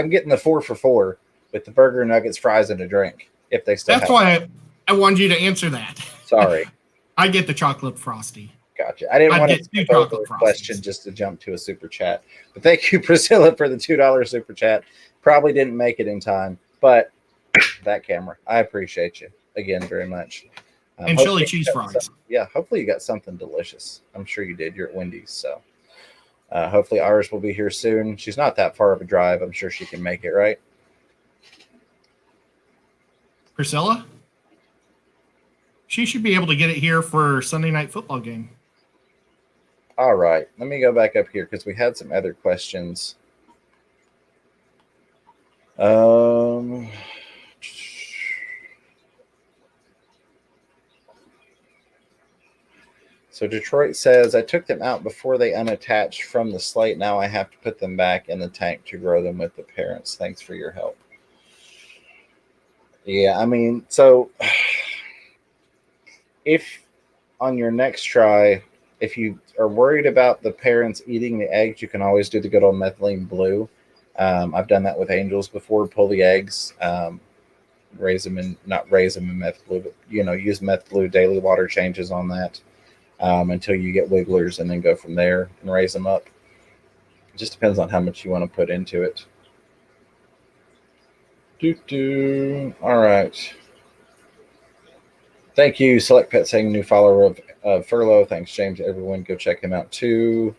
getting the 4 for $4 with the burger, nuggets, fries, and a drink. If they still That's why I wanted you to answer that. Sorry. I get the chocolate frosty. Gotcha. I didn't I'd want to get skip two over chocolate a question frosties. just to jump to a super chat. But thank you, Priscilla, for the $2 super chat. Probably didn't make it in time, but that camera, I appreciate you again very much. And chili cheese fries. Hopefully you got something delicious. I'm sure you did. You're at Wendy's, so hopefully ours will be here soon. She's not that far of a drive. I'm sure she can make it, right? Priscilla? She should be able to get it here for Sunday night football game. All right. Let me go back up here because we had some other questions. So Detroit says, I took them out before they unattached from the slate. Now I have to put them back in the tank to grow them with the parents. Thanks for your help. Yeah, I mean, so if on your next try, if you are worried about the parents eating the eggs, you can always do the good old methylene blue. I've done that with angels before. Pull the eggs, raise them in, not raise them in meth blue, but use meth blue daily water changes on that until you get wigglers, and then go from there and raise them up. It just depends on how much you want to put into it. All right. Thank you, Select Pet, saying new follower of Furlough. Thanks, James. Everyone, go check him out too.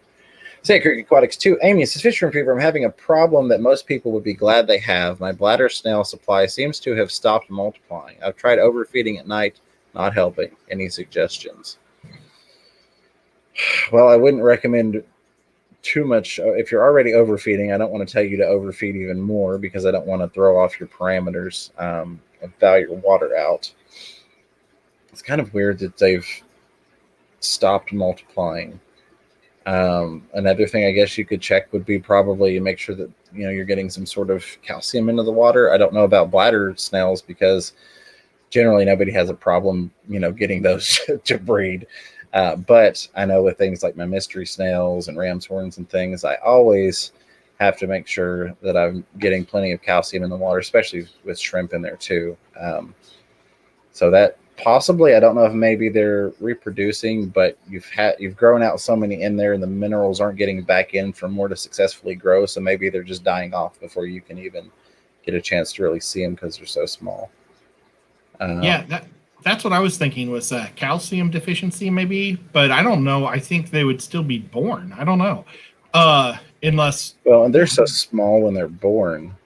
Sacred Aquatics 2. Amy, it's Fisher and Fever. I'm having a problem that most people would be glad they have. My bladder snail supply seems to have stopped multiplying. I've tried overfeeding at night, not helping. Any suggestions? Well, I wouldn't recommend too much. If you're already overfeeding, I don't want to tell you to overfeed even more because I don't want to throw off your parameters and thaw your water out. It's kind of weird that they've stopped multiplying. Another thing I guess you could check would be probably make sure that you're getting some sort of calcium into the water. I don't know about bladder snails because generally nobody has a problem getting those to breed. But I know with things like my mystery snails and ram's horns and things, I always have to make sure that I'm getting plenty of calcium in the water, especially with shrimp in there too. So that possibly, I don't know if maybe they're reproducing, but you've grown out so many in there and the minerals aren't getting back in for more to successfully grow. So maybe they're just dying off before you can even get a chance to really see them because they're so small. That's what I was thinking was calcium deficiency maybe, but I don't know. I think they would still be born. I don't know. Unless. Well, and they're so small when they're born.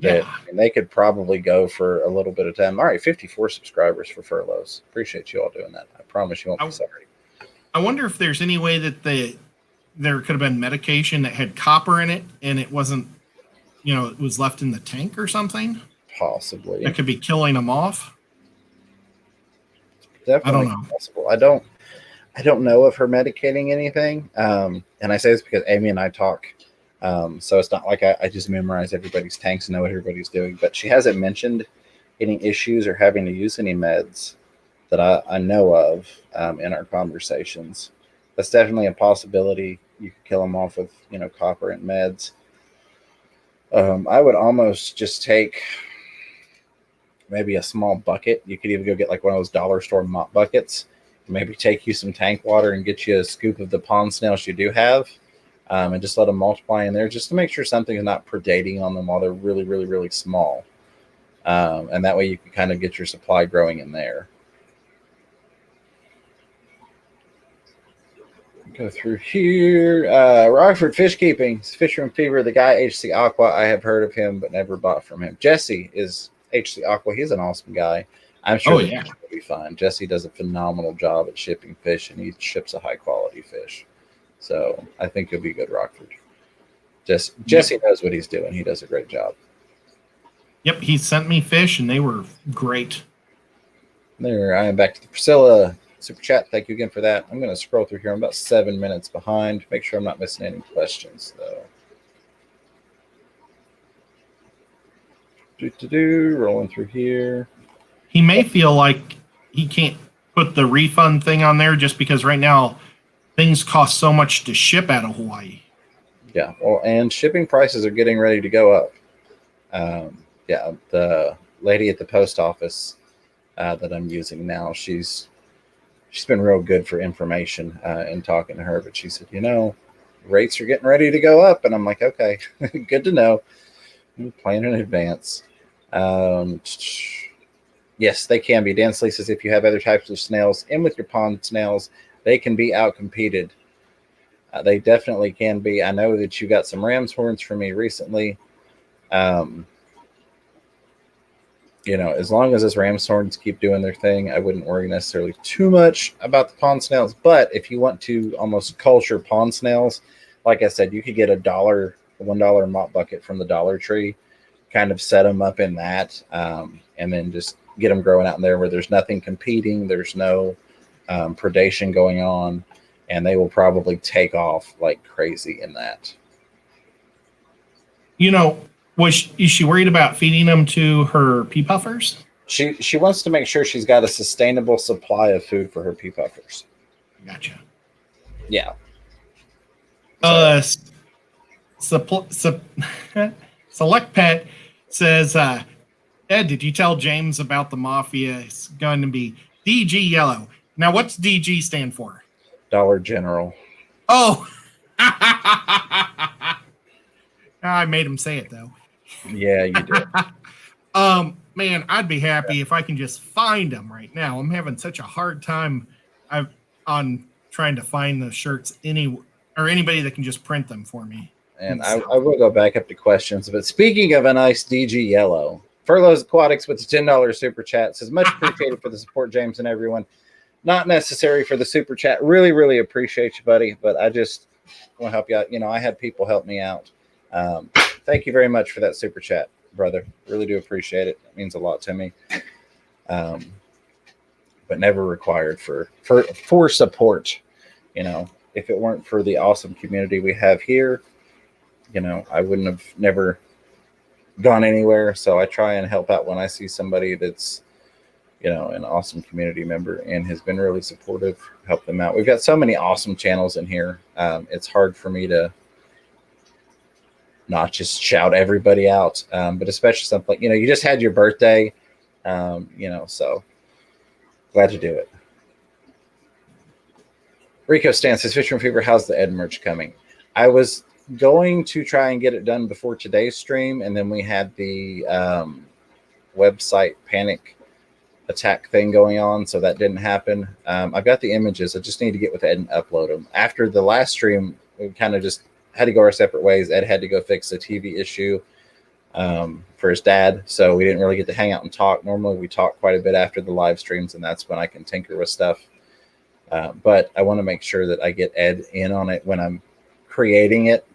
And they could probably go for a little bit of time. All right, 54 subscribers for Furloughs. Appreciate you all doing that. I promise you won't be sorry. I wonder if there's any way that there could have been medication that had copper in it and it wasn't, it was left in the tank or something. Possibly. That could be killing them off. Definitely I don't know. Possible. I don't know of her medicating anything. And I say this because Amy and I talk. So it's not like I just memorize everybody's tanks and know what everybody's doing. But she hasn't mentioned any issues or having to use any meds that I know of in our conversations. That's definitely a possibility. You could kill them off with copper and meds. I would almost just take maybe a small bucket. You could even go get like one of those dollar store mop buckets. Maybe take you some tank water and get you a scoop of the pond snails you do have. And just let them multiply in there just to make sure something is not predating on them while they're really, really, really small. And that way you can kind of get your supply growing in there. Go through here. Rockford Fish Keeping, Fisher and Fever, the guy HC Aqua. I have heard of him, but never bought from him. Jesse is HC Aqua. He's an awesome guy. I'm sure he'll be fine. Jesse does a phenomenal job at shipping fish, and he ships a high quality fish. So I think he'll be good, Rockford. Jesse knows what he's doing. He does a great job. Yep, he sent me fish, and they were great. There, I am back to the Priscilla Super Chat. Thank you again for that. I'm going to scroll through here. I'm about 7 minutes behind. Make sure I'm not missing any questions, though. Rolling through here. He may feel like he can't put the refund thing on there just because right now things cost so much to ship out of Hawaii. Yeah, well, and shipping prices are getting ready to go up. The lady at the post office that I'm using now, she's she's been real good for information and talking to her. But she said, rates are getting ready to go up. And I'm like, okay, good to know. I'm planning in advance. Yes, they can be. Dan Slee says if you have other types of snails in with your pond snails, they can be outcompeted. They definitely can be. I know that you got some ram's horns for me recently. As long as those ram's horns keep doing their thing, I wouldn't worry necessarily too much about the pond snails. But if you want to almost culture pond snails, like I said, you could get $1 mop bucket from the Dollar Tree, kind of set them up in that, and then just get them growing out in there where there's nothing competing, there's no predation going on, and they will probably take off like crazy in that. Is she worried about feeding them to her pea puffers? She wants to make sure she's got a sustainable supply of food for her pea puffers. Gotcha. Yeah. Select Pet says, Ed, did you tell James about the Mafia? It's going to be DG Yellow. Now, what's DG stand for? Dollar General. Oh. I made him say it, though. Yeah, you did. Man, I'd be happy if I can just find them right now. I'm having such a hard time on trying to find the shirts anybody that can just print them for me. And I will go back up to questions. But speaking of a nice DG Yellow, Furloughs Aquatics with the $10 super chat says, much appreciated for the support, James and everyone. Not necessary for the super chat. Really, really appreciate you, buddy. But I just want to help you out. I had people help me out. Thank you very much for that super chat, brother. Really do appreciate it. It means a lot to me. But never required for support. If it weren't for the awesome community we have here, I wouldn't have never gone anywhere. So I try and help out when I see somebody that's, an awesome community member and has been really supportive, help them out. We've got so many awesome channels in here. It's hard for me to not just shout everybody out, but especially something like, you just had your birthday, so glad to do it. Rico Stan says, Fisherman Fever, how's the Ed merch coming? I was going to try and get it done before today's stream, and then we had the website panic attack thing going on, so that didn't happen. I've got the images. I just need to get with Ed and upload them. After the last stream, we kind of just had to go our separate ways. Ed had to go fix a TV issue for his dad, so we didn't really get to hang out and talk. Normally we talk quite a bit after the live streams, and that's when I can tinker with stuff. But I want to make sure that I get Ed in on it when I'm creating it.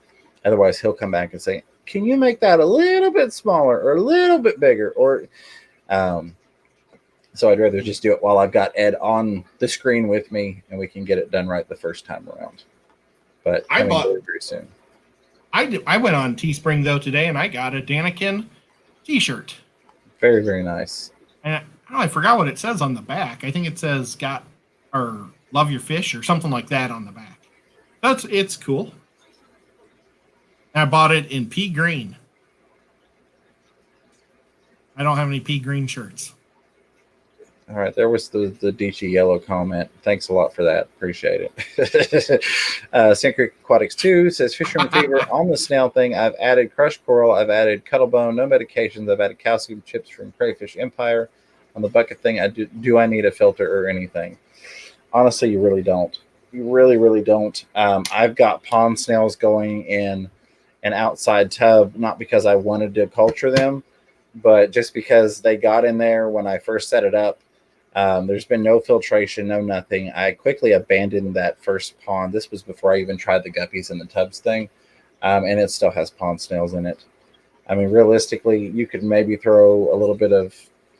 Otherwise, he'll come back and say, can you make that a little bit smaller or a little bit bigger? Or so I'd rather just do it while I've got Ed on the screen with me, and we can get it done right the first time around. But I bought very, very soon. I went on Teespring though today, and I got a Danikin T-shirt. Very, very nice. And I forgot what it says on the back. I think it says "Love Your Fish" or something like that on the back. It's cool. And I bought it in pea green. I don't have any pea green shirts. All right, there was the DG Yellow comment. Thanks a lot for that. Appreciate it. Synchric Aquatics 2 says, Fisherman Fever, on the snail thing, I've added crushed coral, I've added cuttlebone, no medications, I've added calcium chips from Crayfish Empire. On the bucket thing, do I need a filter or anything? Honestly, you really don't. You really, really don't. I've got pond snails going in an outside tub, not because I wanted to culture them, but just because they got in there when I first set it up. There's been no filtration, no nothing. I quickly abandoned that first pond. This was before I even tried the guppies in the tubs thing, and it still has pond snails in it. I mean, realistically, you could maybe throw a little bit of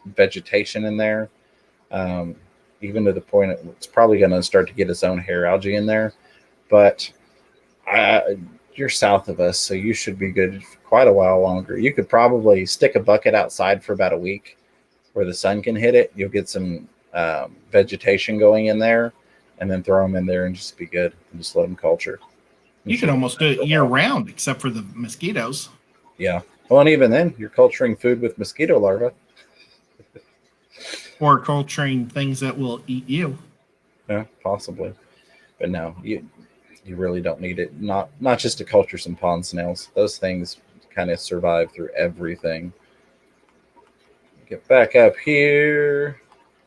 vegetation in there, even to the point it's probably going to start to get its own hair algae in there. But you're south of us, so you should be good for quite a while longer. You could probably stick a bucket outside for about a week where the sun can hit it. You'll get some vegetation going in there, and then throw them in there and just be good and just let them culture. You can almost do it year round, except for the mosquitoes. Yeah. Well, and even then, you're culturing food with mosquito larvae. Or culturing things that will eat you. Yeah, possibly. But no, you really don't need it. Not just to culture some pond snails. Those things kind of survive through everything. Get back up here.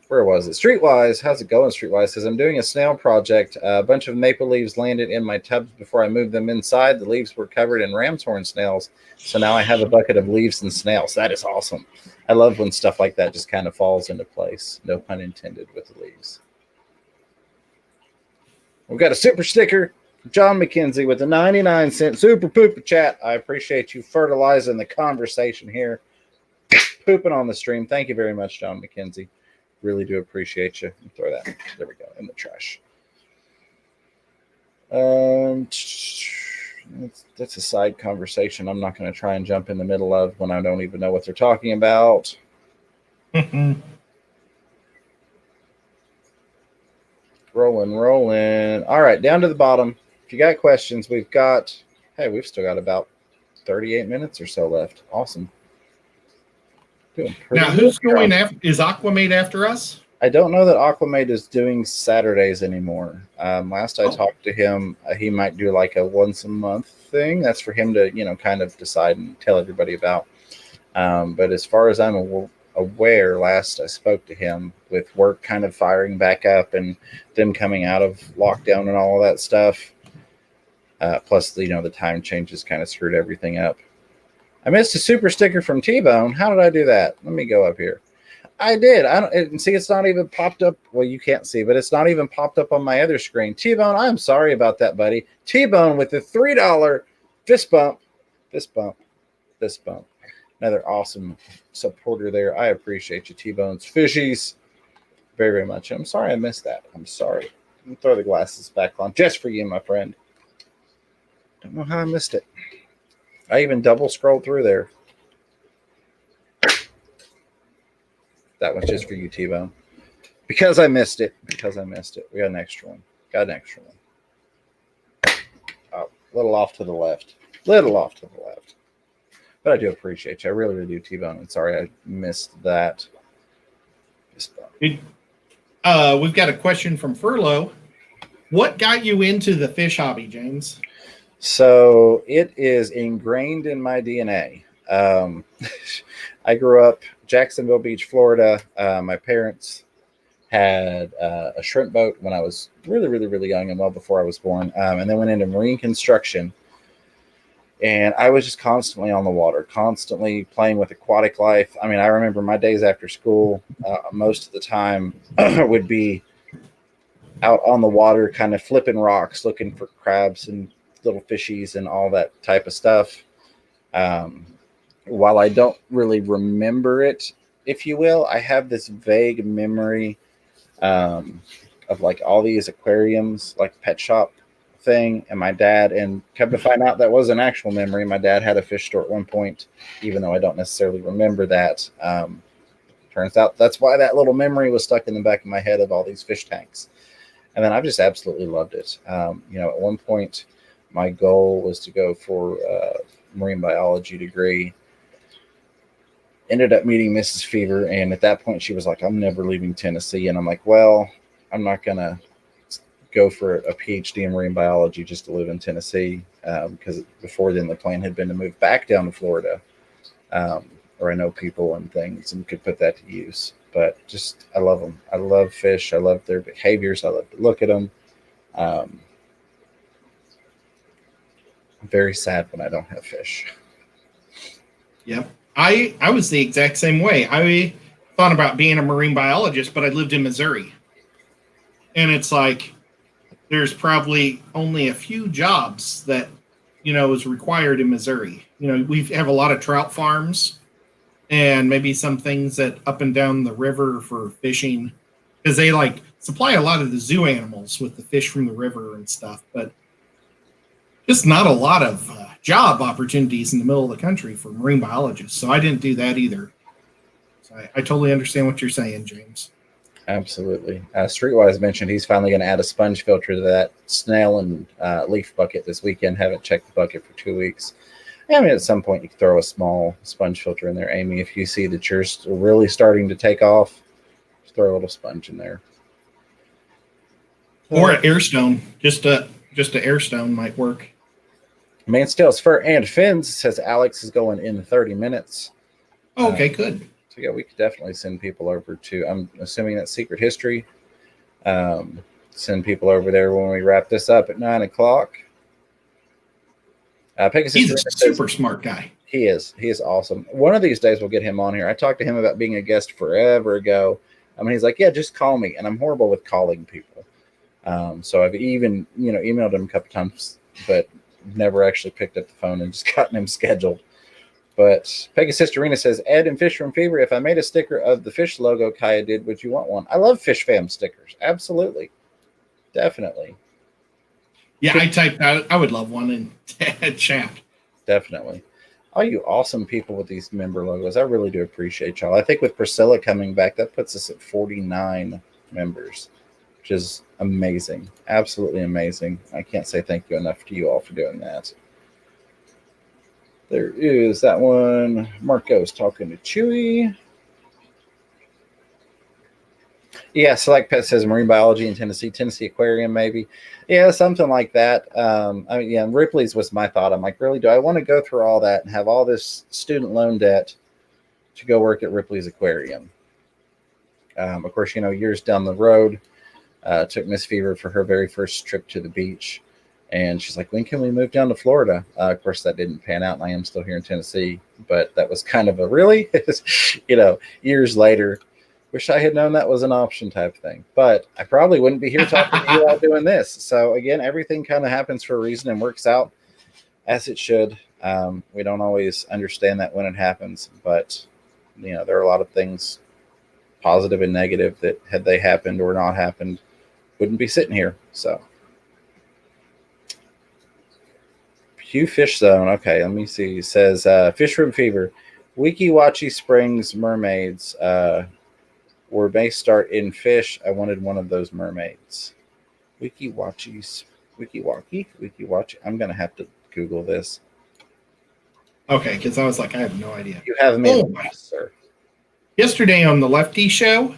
Where was it? Streetwise, how's it going, Streetwise? Says I'm doing a snail project. A bunch of maple leaves landed in my tubs before I moved them inside. The leaves were covered in ram's horn snails, so now I have a bucket of leaves and snails. That is awesome. I love when stuff like that just kind of falls into place. No pun intended with the leaves. We've got a super sticker, John McKenzie, with a 99-cent super pooper chat. I appreciate you fertilizing the conversation here. Pooping on the stream. Thank you very much, John McKenzie. Really do appreciate you. Throw that. There we go. In the trash. That's a side conversation I'm not going to try and jump in the middle of when I don't even know what they're talking about. Rolling. All right, down to the bottom. If you got questions, we've still got about 38 minutes or so left. Awesome. Now, who's going after? Is Aquamate after us? I don't know that Aquamate is doing Saturdays anymore. Last I talked to him, he might do like a once a month thing. That's for him to, kind of decide and tell everybody about. But as far as I'm aware, last I spoke to him, with work kind of firing back up and them coming out of lockdown and all of that stuff, plus the time changes kind of screwed everything up. I missed a super sticker from T-Bone. How did I do that? Let me go up here. I did. See, it's not even popped up. Well, you can't see, but it's not even popped up on my other screen. T-Bone, I'm sorry about that, buddy. T-Bone with the $3 fist bump. Another awesome supporter there. I appreciate you, T-Bone's fishies, very, very much. I'm sorry I missed that. I'm sorry. Let me throw the glasses back on just for you, my friend. Don't know how I missed it. I even double scrolled through there. That one's just for you, T-Bone. Because I missed it. We got an extra one. Oh, a little off to the left. But I do appreciate you. I really, really do, T-Bone. I'm sorry I missed that. We've got a question from Furlough. What got you into the fish hobby, James? So it is ingrained in my DNA. I grew up Jacksonville Beach, Florida. My parents had a shrimp boat when I was really, really, really young and well before I was born, and then went into marine construction. And I was just constantly on the water, constantly playing with aquatic life. I mean, I remember my days after school, most of the time would be out on the water, kind of flipping rocks, looking for crabs and little fishies and all that type of stuff. While I don't really remember it, if you will, I have this vague memory of like all these aquariums, like pet shop thing, and my dad, and come to find out that was an actual memory. My dad had a fish store at one point, even though I don't necessarily remember that. Turns out that's why that little memory was stuck in the back of my head of all these fish tanks. And then I've just absolutely loved it. At one point, my goal was to go for a marine biology degree. Ended up meeting Mrs. Fever, and at that point she was like, I'm never leaving Tennessee. And I'm like, well, I'm not going to go for a PhD in marine biology just to live in Tennessee, because before then the plan had been to move back down to Florida, where I know people and things and could put that to use. But just, I love them. I love fish. I love their behaviors. I love to look at them. I'm very sad when I don't have fish. Yep. I was the exact same way. I thought about being a marine biologist, but I lived in Missouri. And it's like, there's probably only a few jobs that, is required in Missouri. We have a lot of trout farms and maybe some things that up and down the river for fishing, because they supply a lot of the zoo animals with the fish from the river and stuff, but just not a lot of job opportunities in the middle of the country for marine biologists. So I didn't do that either. So I totally understand what you're saying, James. Absolutely. Streetwise mentioned he's finally going to add a sponge filter to that snail and leaf bucket this weekend. Haven't checked the bucket for 2 weeks. I mean, at some point you can throw a small sponge filter in there, Amy. If you see that you're really starting to take off, just throw a little sponge in there. Or an airstone. Just a airstone might work. Manstale's Fur and Fins says Alex is going in 30 minutes. Oh, okay, good. So yeah, we could definitely send people over to, I'm assuming that's Secret History. Send people over there when we wrap this up at 9 o'clock. He's a super smart guy. He is awesome. One of these days we'll get him on here. I talked to him about being a guest forever ago. I mean, he's like, yeah, just call me. And I'm horrible with calling people. So I've even, emailed him a couple times, but never actually picked up the phone and just gotten him scheduled. But Peggy Sisterina says, Ed and Fish from Fever, if I made a sticker of the fish logo Kaya did, would you want one? I love Fish Fam stickers. Absolutely. Definitely. Yeah, I typed out, I would love one in chat. Definitely. All you awesome people with these member logos. I really do appreciate y'all. I think with Priscilla coming back, that puts us at 49 members, which is amazing. Absolutely amazing. I can't say thank you enough to you all for doing that. There is that one. Marco's talking to Chewy. Yeah, Select Pet says marine biology in Tennessee Aquarium, maybe. Yeah, something like that. Ripley's was my thought. I'm like, really, do I want to go through all that and have all this student loan debt to go work at Ripley's Aquarium? Of course, years down the road, took Miss Fever for her very first trip to the beach. And she's like, when can we move down to Florida? Of course, that didn't pan out, and I am still here in Tennessee. But that was kind of a really, years later, wish I had known that was an option type thing. But I probably wouldn't be here talking to you all doing this. So, again, everything kind of happens for a reason and works out as it should. We don't always understand that when it happens. But, there are a lot of things, positive and negative, that had they happened or not happened, wouldn't be sitting here. So. Hugh Fish Zone. Okay, let me see. It says Fish Room Fever. Weeki Wachi Springs mermaids were may start in fish. I wanted one of those mermaids. Weeki Wachi. I'm going to have to Google this. Okay, because I was like, I have no idea. You have me, sir. Yesterday on the Lefty show,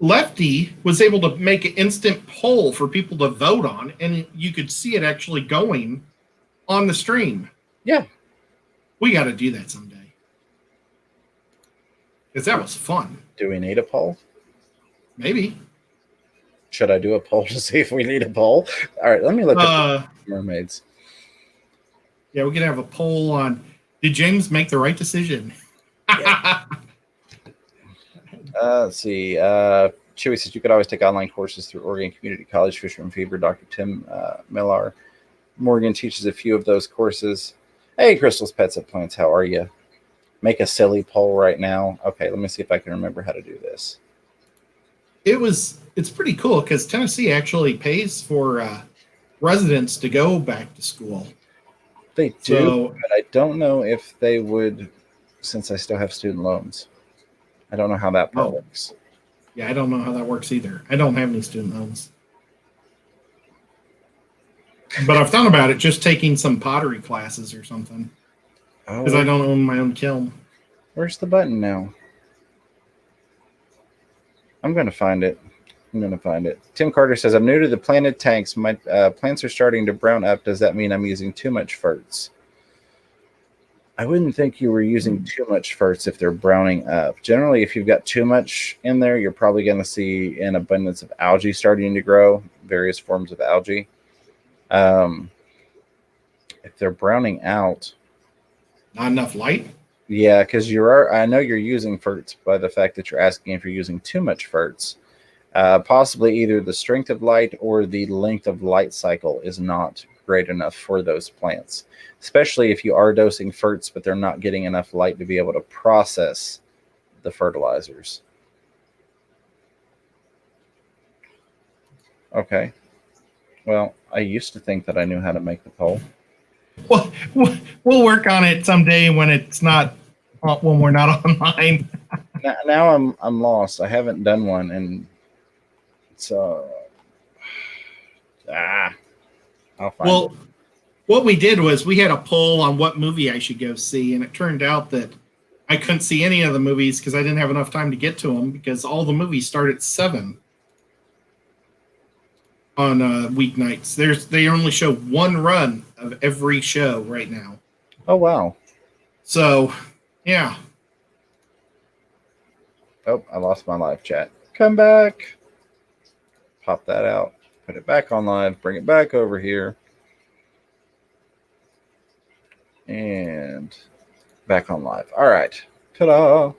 Lefty was able to make an instant poll for people to vote on, and you could see it actually going on the stream. Yeah. We got to do that someday. Because that was fun. Do we need a poll? Maybe. Should I do a poll to see if we need a poll? All right, let me look at mermaids. Yeah, we could have a poll on, did James make the right decision? Yeah. Let's see. Chewy says you could always take online courses through Oregon Community College, Fisherman Fever, Dr. Tim Millar. Morgan teaches a few of those courses. Hey, Crystal's Pets at Plants, how are you? Make a silly poll right now. Okay, let me see if I can remember how to do this. It's pretty cool because Tennessee actually pays for residents to go back to school. They do, but I don't know if they would, since I still have student loans. I don't know how that part works. Yeah, I don't know how that works either. I don't have any student loans. But I've thought about it, just taking some pottery classes or something. Because I don't own my own kiln. Where's the button now? I'm going to find it. Tim Carter says, I'm new to the planted tanks. My plants are starting to brown up. Does that mean I'm using too much ferts? I wouldn't think you were using too much ferts if they're browning up. Generally, if you've got too much in there, you're probably going to see an abundance of algae starting to grow, various forms of algae. If they're browning out, not enough light. Yeah, because I know you're using ferts by the fact that you're asking if you're using too much ferts. Possibly either the strength of light or the length of light cycle is not great enough for those plants, especially if you are dosing ferts, but they're not getting enough light to be able to process the fertilizers. Okay. Well, I used to think that I knew how to make the poll. Well, we'll work on it someday when we're not online. Now I'm lost. I haven't done one, and so I'll find it. What we did was we had a poll on what movie I should go see, and it turned out that I couldn't see any of the movies because I didn't have enough time to get to them because all the movies start at 7. on weeknights. They only show one run of every show right now. Oh, wow. So, yeah. Oh, I lost my live chat. Come back. Pop that out. Put it back on live. Bring it back over here. And back on live. All right. Ta-da.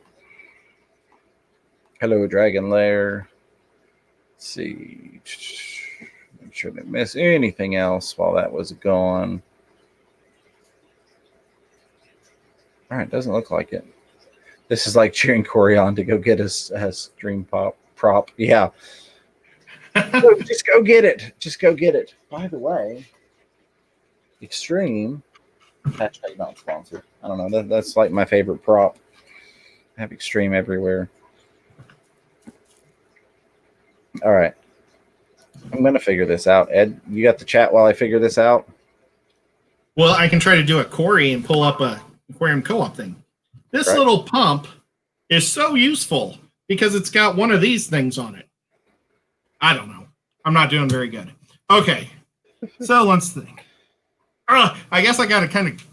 Hello, Dragon Lair. Let's see. Make sure I didn't miss anything else while that was gone. All right. Doesn't look like it. This is like cheering Corey on to go get his stream prop. Yeah. So just go get it. Just go get it. By the way, Extreme, hashtag not sponsored. I don't know. That's like my favorite prop. I have Extreme everywhere. All right. I'm going to figure this out. Ed, you got the chat while I figure this out? Well, I can try to do it, Corey, and pull up a aquarium co-op thing. This little pump is so useful because it's got one of these things on it. I don't know. I'm not doing very good. Okay. So let's think. I guess I got to kind of,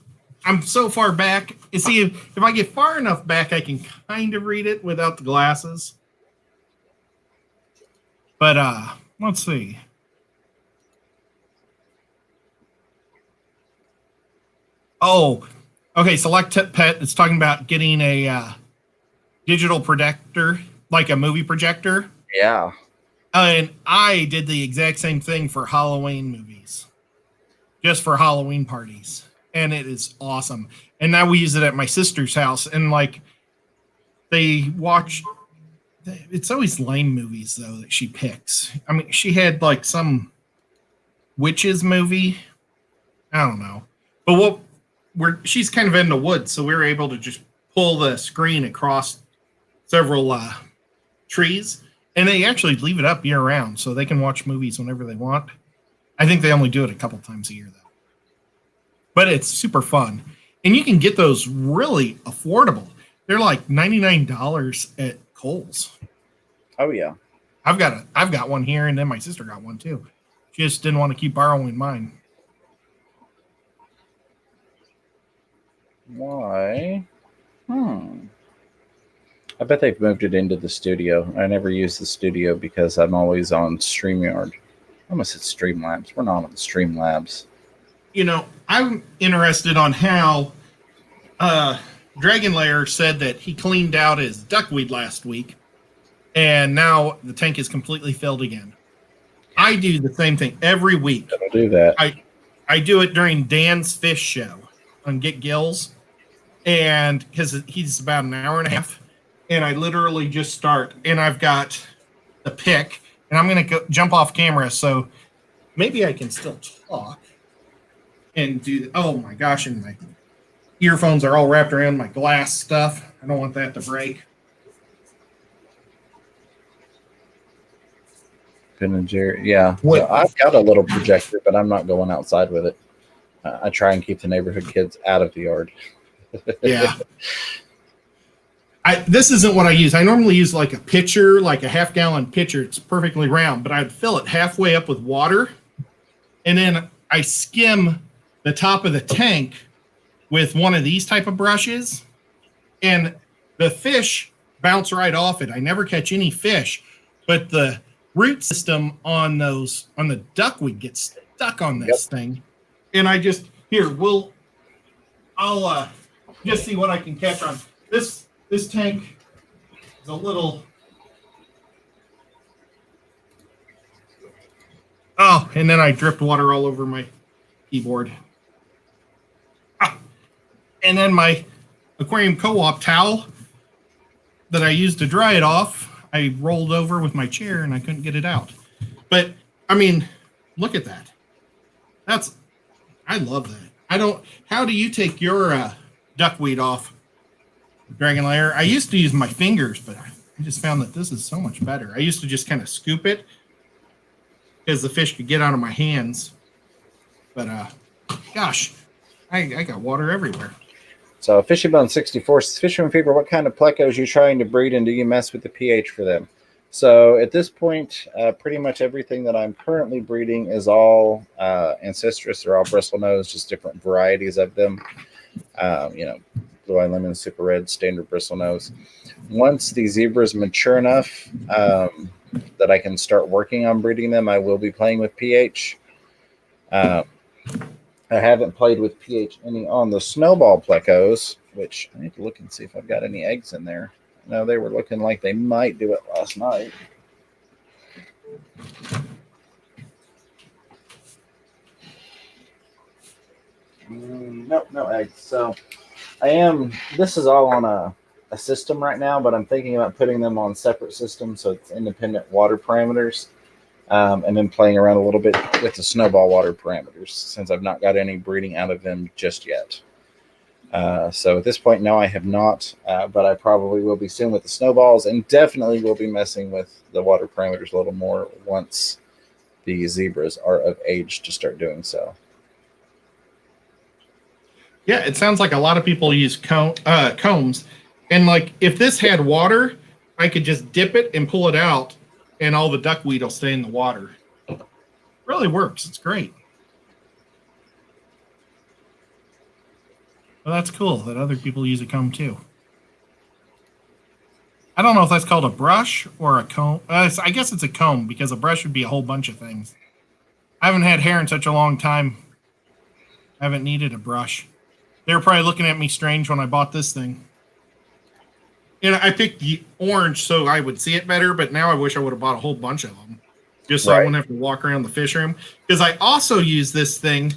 I'm so far back. You see, if I get far enough back, I can kind of read it without the glasses. But let's see. Oh, okay, select pet. It's talking about getting a digital projector, like a movie projector. Yeah. And I did the exact same thing for Halloween movies, just for Halloween parties. And it is awesome. And now we use it at my sister's house. And like they watch, it's always lame movies though that she picks. I mean, she had like some witches movie. I don't know. But she's kind of in the woods, so we were able to just pull the screen across several trees, and they actually leave it up year round, so they can watch movies whenever they want. I think they only do it a couple times a year, though. But it's super fun, and you can get those really affordable. They're like $99 at Kohl's. Oh yeah, I've got one here, and then my sister got one too. She just didn't want to keep borrowing mine. Why? I bet they've moved it into the studio. I never use the studio because I'm always on StreamYard. I almost said Streamlabs. We're not on Streamlabs. You know, I'm interested on how Dragon Lair said that he cleaned out his duckweed last week, and now the tank is completely filled again. I do the same thing every week. I'll do that. I do it during Dan's fish show on Get Gills, and because he's about an hour and a half, and I literally just start, and I've got the pick, and I'm going to jump off camera, so maybe I can still talk and do. Oh my gosh, and my earphones are all wrapped around my glass stuff. I don't want that to break. Ben and Jerry, yeah. So I've got a little projector, but I'm not going outside with it. I try and keep the neighborhood kids out of the yard. Yeah. This isn't what I use. I normally use like a pitcher, like a half-gallon pitcher. It's perfectly round, but I'd fill it halfway up with water, and then I skim the top of the tank with one of these type of brushes, and the fish bounce right off it. I never catch any fish, but the root system on the duckweed gets stuck on this thing. And I just, I'll just see what I can catch on. This tank is a little, and then I dripped water all over my keyboard. And then my aquarium co-op towel that I used to dry it off, I rolled over with my chair and I couldn't get it out. But, I mean, look at that. I love that. How do you take your duckweed off, Dragon Lair? I used to use my fingers, but I just found that this is so much better. I used to just kind of scoop it because the fish could get out of my hands. But, gosh, I got water everywhere. So Fishy Bone 64 says, Fisherman Fever, what kind of plecos you trying to breed, and do you mess with the pH for them? So at this point, pretty much everything that I'm currently breeding is all ancestress. They're all bristlenose, just different varieties of them. Blue eye lemon, super red, standard bristlenose. Once the zebras mature enough that I can start working on breeding them, I will be playing with pH. I haven't played with pH any on the snowball plecos, which I need to look and see if I've got any eggs in there. No, they were looking like they might do it last night. Nope, no eggs. So this is all on a system right now, but I'm thinking about putting them on separate systems so it's independent water parameters. And then playing around a little bit with the snowball water parameters since I've not got any breeding out of them just yet. So at this point, no, I have not, but I probably will be soon with the snowballs, and definitely will be messing with the water parameters a little more once the zebras are of age to start doing so. Yeah, it sounds like a lot of people use combs, and like if this had water, I could just dip it and pull it out, and all the duckweed will stay in the water. It really works. It's great. Well, that's cool that other people use a comb too. I don't know if that's called a brush or a comb. I guess it's a comb because a brush would be a whole bunch of things. I haven't had hair in such a long time. I haven't needed a brush. They were probably looking at me strange when I bought this thing. And I picked the orange so I would see it better, but now I wish I would have bought a whole bunch of them just so I wouldn't have to walk around the fish room. Because I also use this thing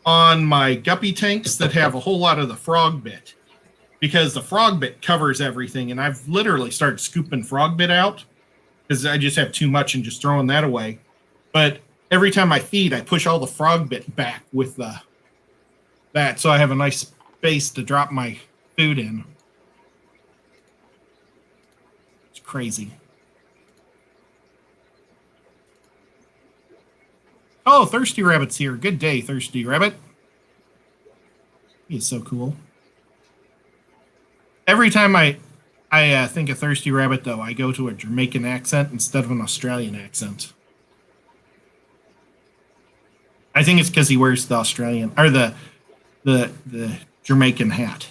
on my guppy tanks that have a whole lot of the frog bit, because the frog bit covers everything, and I've literally started scooping frog bit out because I just have too much and just throwing that away. But every time I feed, I push all the frog bit back with that, so I have a nice space to drop my food in. It's crazy. Oh, Thirsty Rabbit's here. Good day, Thirsty Rabbit. He's so cool. Every time I think of Thirsty Rabbit, though, I go to a Jamaican accent instead of an Australian accent. I think it's because he wears the Australian or the Jamaican hat.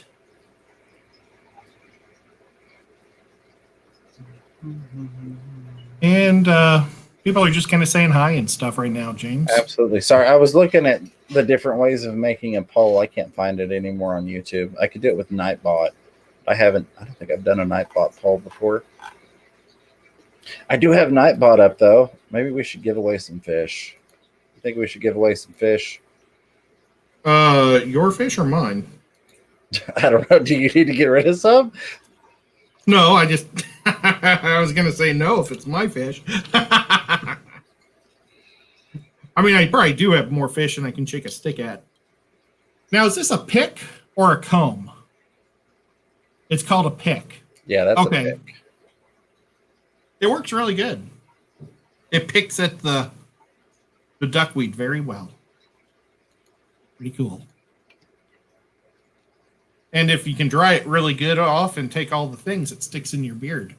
And people are just kind of saying hi and stuff right now, James. Absolutely. Sorry, I was looking at the different ways of making a poll. I can't find it anymore on YouTube. I could do it with Nightbot. I don't think I've done a Nightbot poll before. I do have Nightbot up, though. Maybe we should give away some fish. You think we should give away some fish? Your fish or mine? I don't know. Do you need to get rid of some? No, I just I was gonna say no if it's my fish. I mean, I probably do have more fish than I can shake a stick at. Now, is this a pick or a comb? It's called a pick. Yeah, that's okay. A pick. It works really good. It picks at the duckweed very well. Pretty cool. And if you can dry it really good off and take all the things, it sticks in your beard.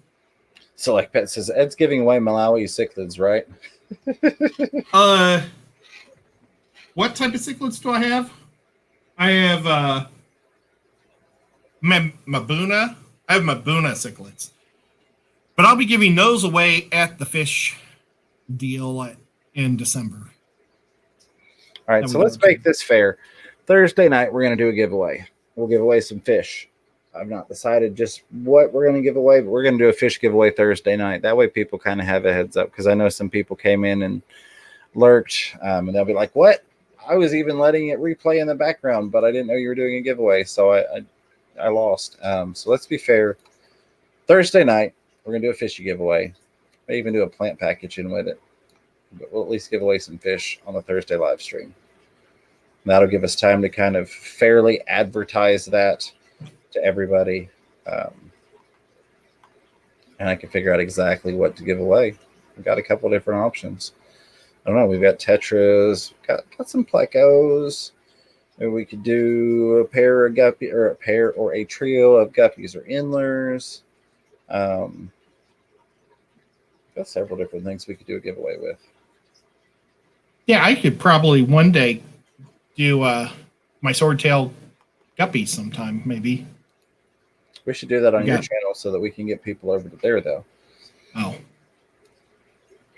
So, like Pet says, Ed's giving away Malawi cichlids, right? What type of cichlids do I have? I have Mabuna. I have Mabuna cichlids. But I'll be giving those away at the fish deal in December. All right, so let's make this fair. Thursday night, we're going to do a giveaway. We'll give away some fish. I've not decided just what we're going to give away, but we're going to do a fish giveaway Thursday night. That way people kind of have a heads up, because I know some people came in and lurked, and they'll be like, what? I was even letting it replay in the background, but I didn't know you were doing a giveaway, so I lost. So let's be fair. Thursday night, we're going to do a fishy giveaway. Maybe even do a plant package in with it. But we'll at least give away some fish on the Thursday live stream. That'll give us time to kind of fairly advertise that to everybody. And I can figure out exactly what to give away. We've got a couple different options. I don't know. We've got tetras, got some plecos. Maybe we could do a pair of guppy, or a pair or a trio of guppies or endlers. got several different things we could do a giveaway with. Yeah, I could probably one day do my swordtail guppies sometime, maybe. We should do that on your channel so that we can get people over to there, though. Oh.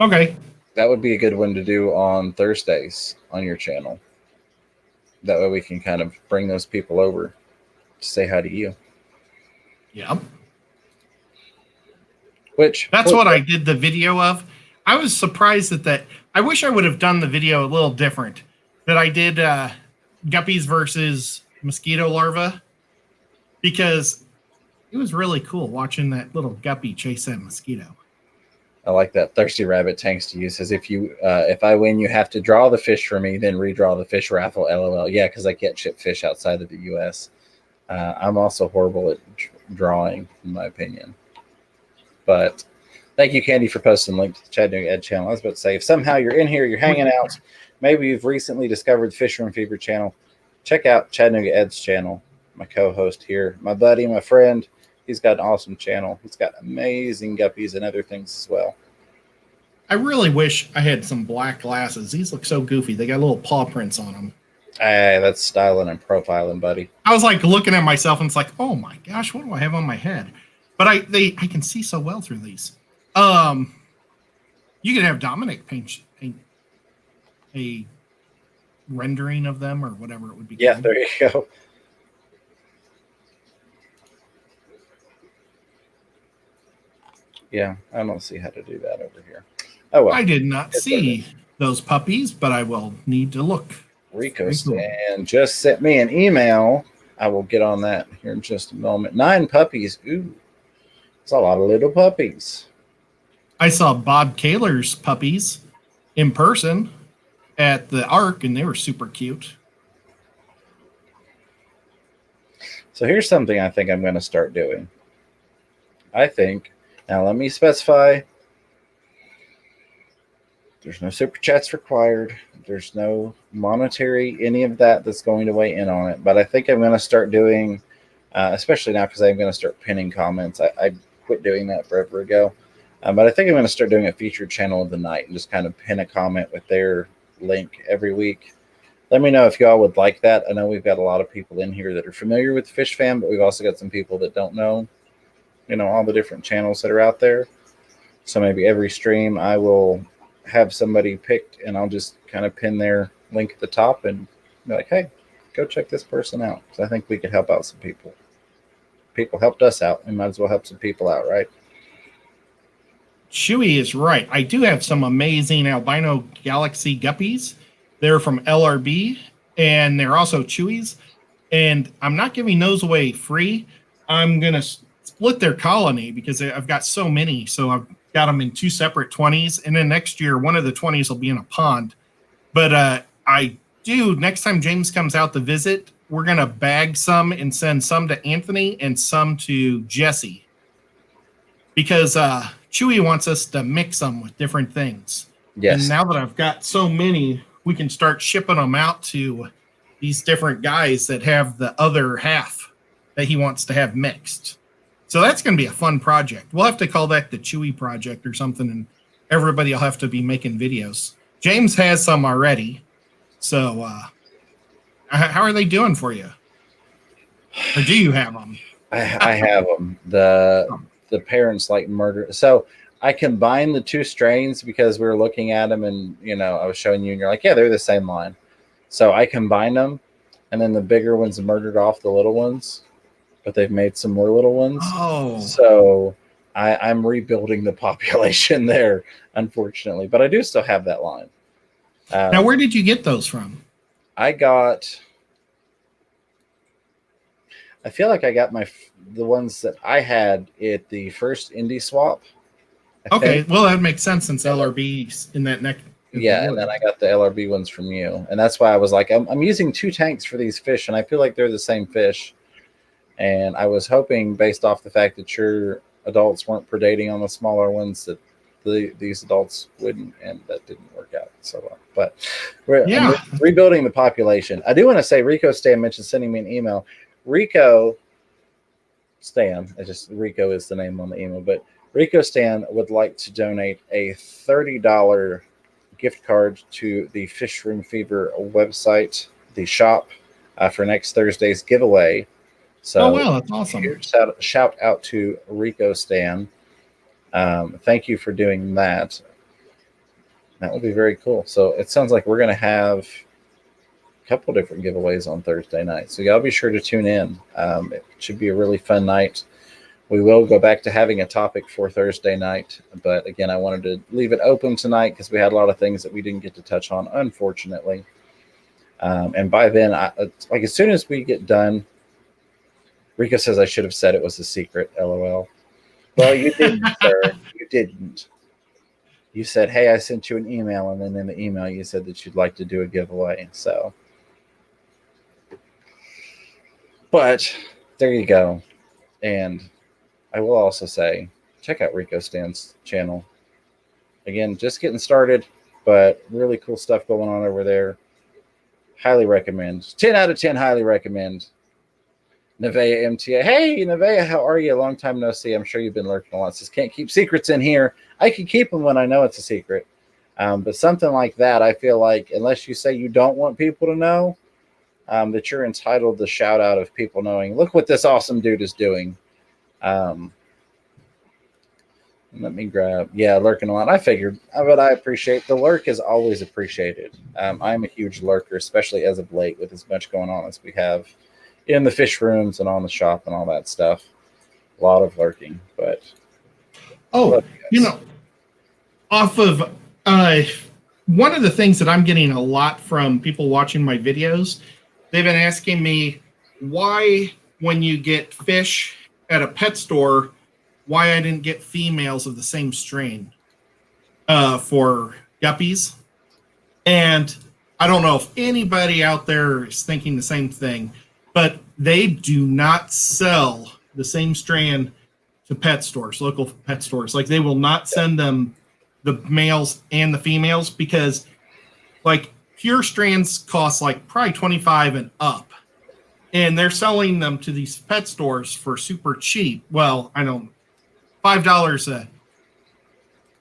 Okay. That would be a good one to do on Thursdays on your channel. That way we can kind of bring those people over to say hi to you. Yeah. That's what I did the video of. I was surprised that I wish I would have done the video a little different. That I did guppies versus mosquito larvae, because it was really cool watching that little guppy chase that mosquito. I like that. Thirsty Rabbit Tanks to you says, if I win, you have to draw the fish for me, then redraw the fish raffle. LOL. Yeah, because I can't ship fish outside of the U.S. I'm also horrible at drawing, in my opinion. But thank you, Candy, for posting the link to the Chattanooga Ed channel. I was about to say, if somehow you're in here, you're hanging out, maybe you've recently discovered the Fisherman Fever channel, check out Chattanooga Ed's channel, my co-host here, my buddy, my friend. He's got an awesome channel. He's got amazing guppies and other things as well. I really wish I had some black glasses. These look so goofy. They got little paw prints on them. Hey, that's styling and profiling, buddy. I was like looking at myself and it's like, oh my gosh, what do I have on my head? But I can see so well through these. You could have Dominic paint a rendering of them or whatever it would be. Yeah, there you go. Yeah, I don't see how to do that over here. Oh well. I did not see those puppies, but I will need to look. Rico Stan just sent me an email. I will get on that here in just a moment. 9 puppies. Ooh, it's a lot of little puppies. I saw Bob Kaler's puppies in person at the Ark, and they were super cute. So here's something I think I'm going to start doing. Now let me specify. There's no super chats required. There's no monetary, any of that that's going to weigh in on it. But I think I'm going to start doing, especially now because I'm going to start pinning comments. I quit doing that forever ago. But I think I'm going to start doing a featured channel of the night and just kind of pin a comment with their link every week. Let me know if y'all would like that. I know we've got a lot of people in here that are familiar with Fish Fam, but we've also got some people that don't know, all the different channels that are out there. So maybe every stream I will have somebody picked and I'll just kind of pin their link at the top and be like, hey, go check this person out. So I think we could help out some people. People helped us out. We might as well help some people out, right? Chewy is right. I do have some amazing albino galaxy guppies. They're from LRB, and they're also Chewies. And I'm not giving those away free. I'm going to split their colony because I've got so many. So I've got them in 2 separate 20s. And then next year, one of the 20s will be in a pond. But next time James comes out to visit, we're going to bag some and send some to Anthony and some to Jesse. Because Chewy wants us to mix them with different things. Yes. And now that I've got so many, we can start shipping them out to these different guys that have the other half that he wants to have mixed. So that's going to be a fun project. We'll have to call that the Chewy Project or something, and everybody will have to be making videos. James has some already. So how are they doing for you? Or do you have them? I have them. The parents like murder. So I combined the 2 strains because we were looking at them and, I was showing you and you're like, yeah, they're the same line. So I combined them and then the bigger ones murdered off the little ones, but they've made some more little ones. Oh. So I'm rebuilding the population there, unfortunately, but I do still have that line. Now, where did you get those from? I feel like I got the ones that I had at the first indie swap. Okay, well, that makes sense since LRB's in that neck. Yeah, and then I got the LRB ones from you. And that's why I was like, I'm using 2 tanks for these fish, and I feel like they're the same fish. And I was hoping, based off the fact that your adults weren't predating on the smaller ones, that these adults wouldn't, and that didn't work out so well. But I'm rebuilding the population. I do want to say, Rico Stan mentioned sending me an email. Rico Stan, Rico is the name on the email, but Rico Stan would like to donate a $30 gift card to the Fish Room Fever website, the shop, for next Thursday's giveaway. So, Oh wow, that's awesome. Shout out to Rico Stan. Thank you for doing that. That would be very cool. So it sounds like we're going to have a couple different giveaways on Thursday night. So y'all be sure to tune in. It should be a really fun night. We will go back to having a topic for Thursday night. But again, I wanted to leave it open tonight because we had a lot of things that we didn't get to touch on, unfortunately. And by then, like as soon as we get done, Rico says I should have said it was a secret, LOL. Well, you didn't, sir. You didn't. You said, hey, I sent you an email, and then in the email you said that you'd like to do a giveaway. So, but there you go. And I will also say, check out Rico Stan's channel. Again, just getting started, but really cool stuff going on over there. Highly recommend. 10 out of 10, highly recommend. Nevaeh MTA. Hey, Nevaeh, how are you? Long time no see. I'm sure you've been lurking a lot. Says, can't keep secrets in here. I can keep them when I know it's a secret. But something like that, I feel like, unless you say you don't want people to know, that you're entitled to shout out of people knowing, look what this awesome dude is doing. Let me grab, lurking a lot. I figured, but I appreciate the lurk is always appreciated. I'm a huge lurker, especially as of late with as much going on as we have in the fish rooms and on the shop and all that stuff. A lot of lurking, but off of one of the things that I'm getting a lot from people watching my videos, they've been asking me why, when you get fish at a pet store, why I didn't get females of the same strain for guppies. And I don't know if anybody out there is thinking the same thing, but they do not sell the same strain to pet stores, local pet stores. Like, they will not send them the males and the females because, like, pure strands cost like probably $25 and up. And they're selling them to these pet stores for super cheap. Well, I know $5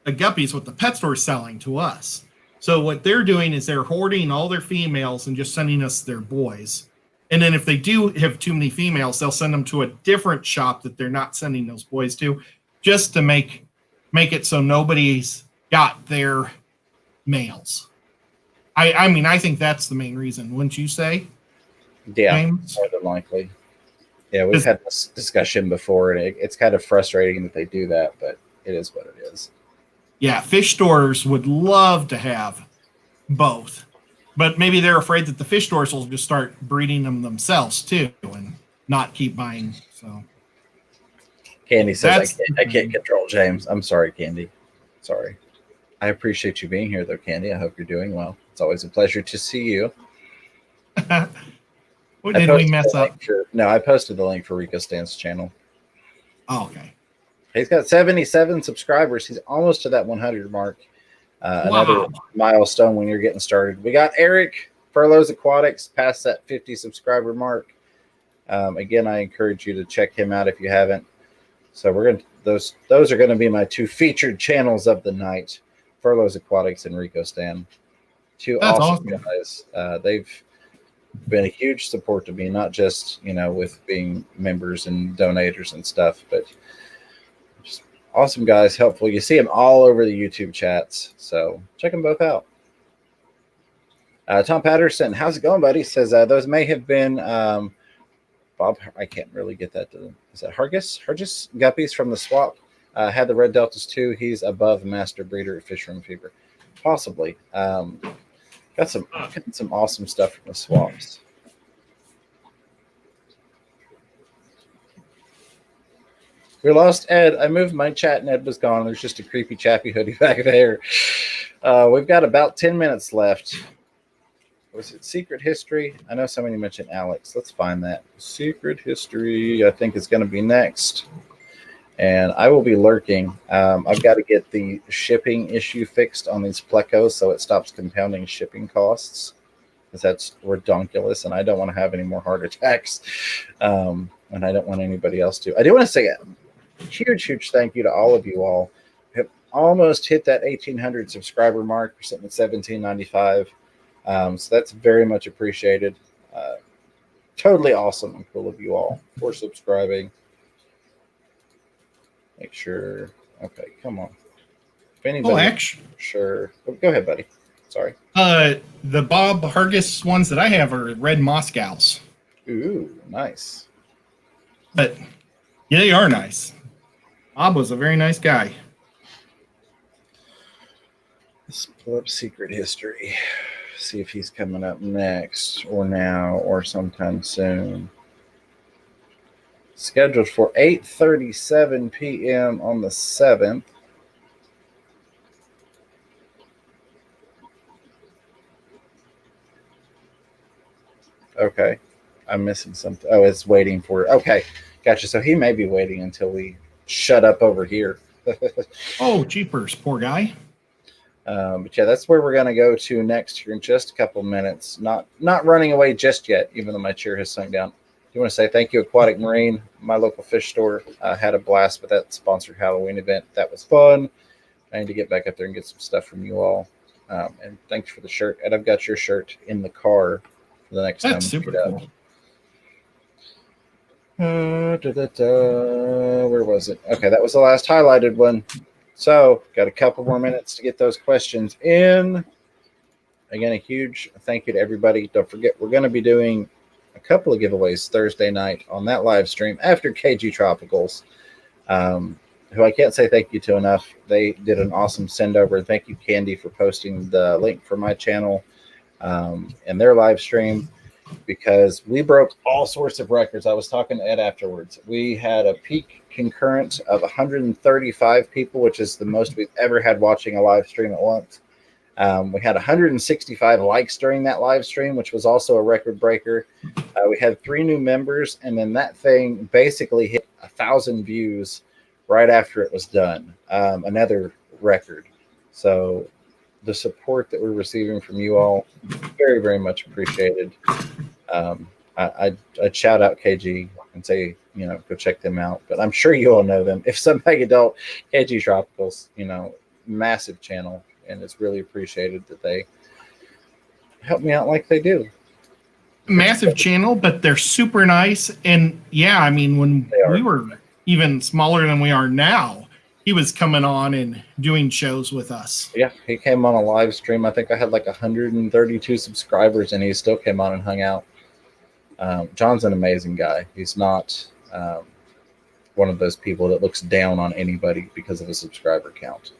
a guppy is what the pet store is selling to us. So what they're doing is they're hoarding all their females and just sending us their boys. And then if they do have too many females, they'll send them to a different shop that they're not sending those boys to, just to make it so nobody's got their males. I mean, I think that's the main reason, wouldn't you say? Yeah, James? more than likely. Yeah, we've had this discussion before, and it's kind of frustrating that they do that, but it is what it is. Yeah, fish stores would love to have both, but maybe they're afraid that the fish stores will just start breeding them themselves too and not keep buying. So Candy says, I can't control James. I'm sorry, Candy. Sorry. I appreciate you being here, though, Candy. I hope you're doing well. It's always a pleasure to see you. What did we mess up? I posted the link for Rico Stan's channel. Oh, okay. He's got 77 subscribers. He's almost to that 100 mark. Another milestone when you're getting started. We got Eric Furloughs Aquatics past that 50 subscriber mark. Again, I encourage you to check him out if you haven't. So we're going to those are going to be my two featured channels of the night: Furloughs Aquatics and Rico Stan. Two awesome guys. They've been a huge support to me, not just with being members and donators and stuff, but just awesome guys, helpful. You see them all over the YouTube chats, so check them both out. Tom Patterson, how's it going, buddy? Says those may have been Bob. I can't really get that. Is that Hargis guppies from the swap? Had the red deltas too. He's above master breeder at Fish Room Fever, possibly. Got some awesome stuff from the swaps. We lost Ed. I moved my chat and Ed was gone. There's just a creepy chappy hoodie back there. We've got about 10 minutes left. Was it Secret History? I know somebody mentioned Alex. Let's find that. Secret History, I think, is going to be next. And I will be lurking. I've got to get the shipping issue fixed on these plecos so it stops compounding shipping costs, because that's redonkulous, and I don't want to have any more heart attacks. And I don't want anybody else to. I do want to say huge thank you to all of you all. Have almost hit that 1,800 subscriber mark. We're sitting at 1,795. So that's very much appreciated. Totally awesome and cool of you all for subscribing. Make sure. Okay, come on. If anybody, actually, sure. Oh, go ahead, buddy. Sorry. The Bob Hargis ones that I have are red Moscows. Ooh, nice. But yeah, they are nice. Bob was a very nice guy. Let's pull up Secret History. See if he's coming up next or now or sometime soon. Scheduled for 8:37 p.m. on the 7th. Okay. I'm missing something. Oh, it's waiting for it. Okay. Gotcha. So he may be waiting until we shut up over here. Oh, jeepers, poor guy. But yeah, that's where we're going to go to next here in just a couple minutes. Not running away just yet, even though my chair has sunk down. I want to say thank you, Aquatic Marine, my local fish store. Had a blast with that sponsored Halloween event. That was fun. I need to get back up there and get some stuff from you all. And thanks for the shirt. And I've got your shirt in the car for the next time. That's super cool. Where was it? Okay, that was the last highlighted one. So, got a couple more minutes to get those questions in. Again, a huge thank you to everybody. Don't forget, we're going to be doing a couple of giveaways Thursday night on that live stream after KG Tropicals, who I can't say thank you to enough. They did an awesome send over. Thank you, Candy, for posting the link for my channel and their live stream, because we broke all sorts of records. I was talking to Ed afterwards. We had a peak concurrent of 135 people, which is the most we've ever had watching a live stream at once. We had 165 likes during that live stream, which was also a record breaker. We had 3 new members, and then that thing basically hit 1,000 views right after it was done. Another record. So the support that we're receiving from you all, very, very much appreciated. I'd shout out KG and say, go check them out. But I'm sure you all know them. If somebody don't, KG Tropicals, massive channel. And it's really appreciated that they help me out like they do. Massive channel, but they're super nice. And yeah, I mean, when we were even smaller than we are now, he was coming on and doing shows with us. Yeah, he came on a live stream. I think I had like 132 subscribers, and he still came on and hung out. John's an amazing guy. He's not one of those people that looks down on anybody because of a subscriber count.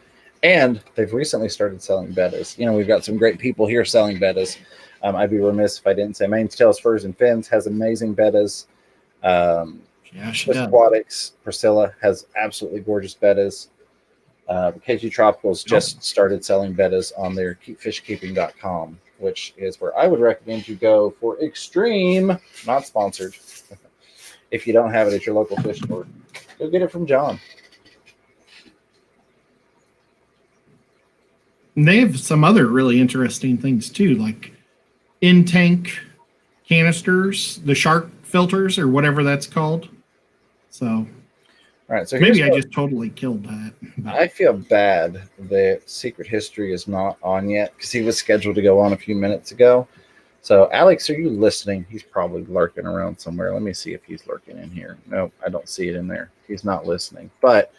And they've recently started selling bettas. We've got some great people here selling bettas. I'd be remiss if I didn't say Mains, Tails, Furs, and Fins has amazing bettas. Aquatics, Priscilla has absolutely gorgeous bettas. KG Tropicals just started selling bettas on their keepfishkeeping.com, which is where I would recommend you go for extreme, not sponsored. If you don't have it at your local fish store, go get it from John. And they have some other really interesting things too, like in-tank canisters, the shark filters or whatever that's called. So, all right. So maybe I just totally killed that. I feel bad that Secret History is not on yet because he was scheduled to go on a few minutes ago. So, Alex, are you listening? He's probably lurking around somewhere. Let me see if he's lurking in here. No, I don't see it in there. He's not listening. But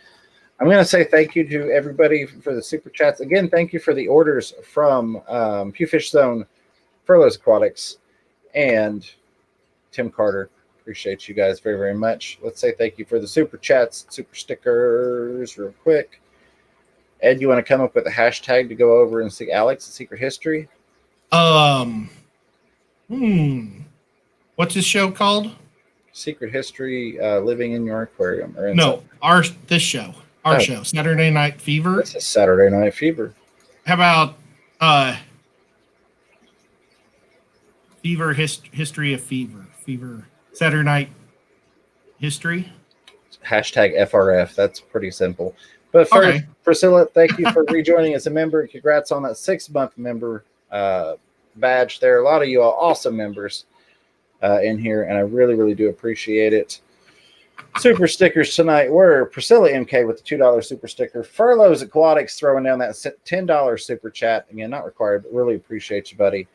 I'm going to say thank you to everybody for the super chats. Again, thank you for the orders from Pew Fish Zone, Furloughs Aquatics, and Tim Carter. Appreciate you guys very, very much. Let's say thank you for the super chats, super stickers real quick. Ed, you want to come up with a hashtag to go over and see Alex at Secret History? What's this show called? Secret History, Living in Your Aquarium. This show. Our show, Saturday Night Fever. It's a Saturday Night Fever. How about Fever History of Fever? Fever Saturday Night History. Hashtag FRF. That's pretty simple. But first, Priscilla, thank you for rejoining as a member. Congrats on that 6-month member badge. There are a lot of you all awesome members in here, and I really, really do appreciate it. Super stickers tonight were Priscilla MK with the $2 super sticker, Furloughs Aquatics throwing down that $10 super chat. Again, not required, but really appreciate you, buddy.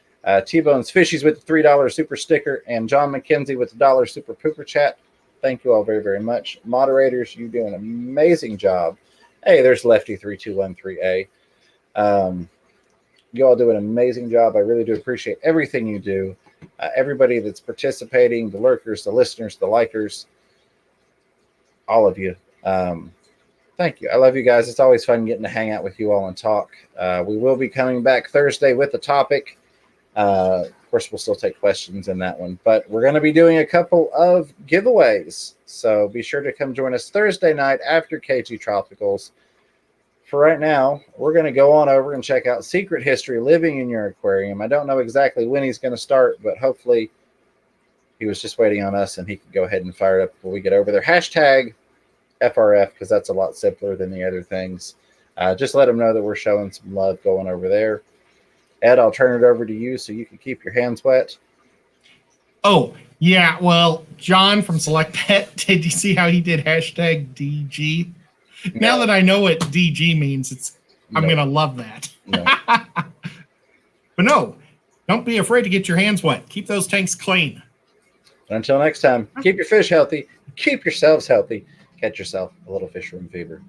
T-Bones Fishies with the $3 super sticker, and John McKenzie with the $1 super pooper chat. Thank you all very, very much. Moderators, you do an amazing job. Hey, there's Lefty3213A. You all do an amazing job. I really do appreciate everything you do. Everybody that's participating, the lurkers, the listeners, the likers, all of you. Thank you. I love you guys. It's always fun getting to hang out with you all and talk. We will be coming back Thursday with the topic. Of course, we'll still take questions in that one, but we're going to be doing a couple of giveaways. So be sure to come join us Thursday night after KG Tropicals. For right now, we're going to go on over and check out Secret History Living in Your Aquarium. I don't know exactly when he's going to start, but hopefully he was just waiting on us and he can go ahead and fire it up before we get over there. Hashtag FRF, because that's a lot simpler than the other things. Just let him know that we're showing some love going over there. Ed, I'll turn it over to you so you can keep your hands wet. Oh, yeah. Well, John from Select Pet, did you see how he did hashtag DG? No. Now that I know what DG means, I'm going to love that. No. But no, don't be afraid to get your hands wet. Keep those tanks clean. Until next time, keep your fish healthy. Keep yourselves healthy. Catch yourself a little fish room fever.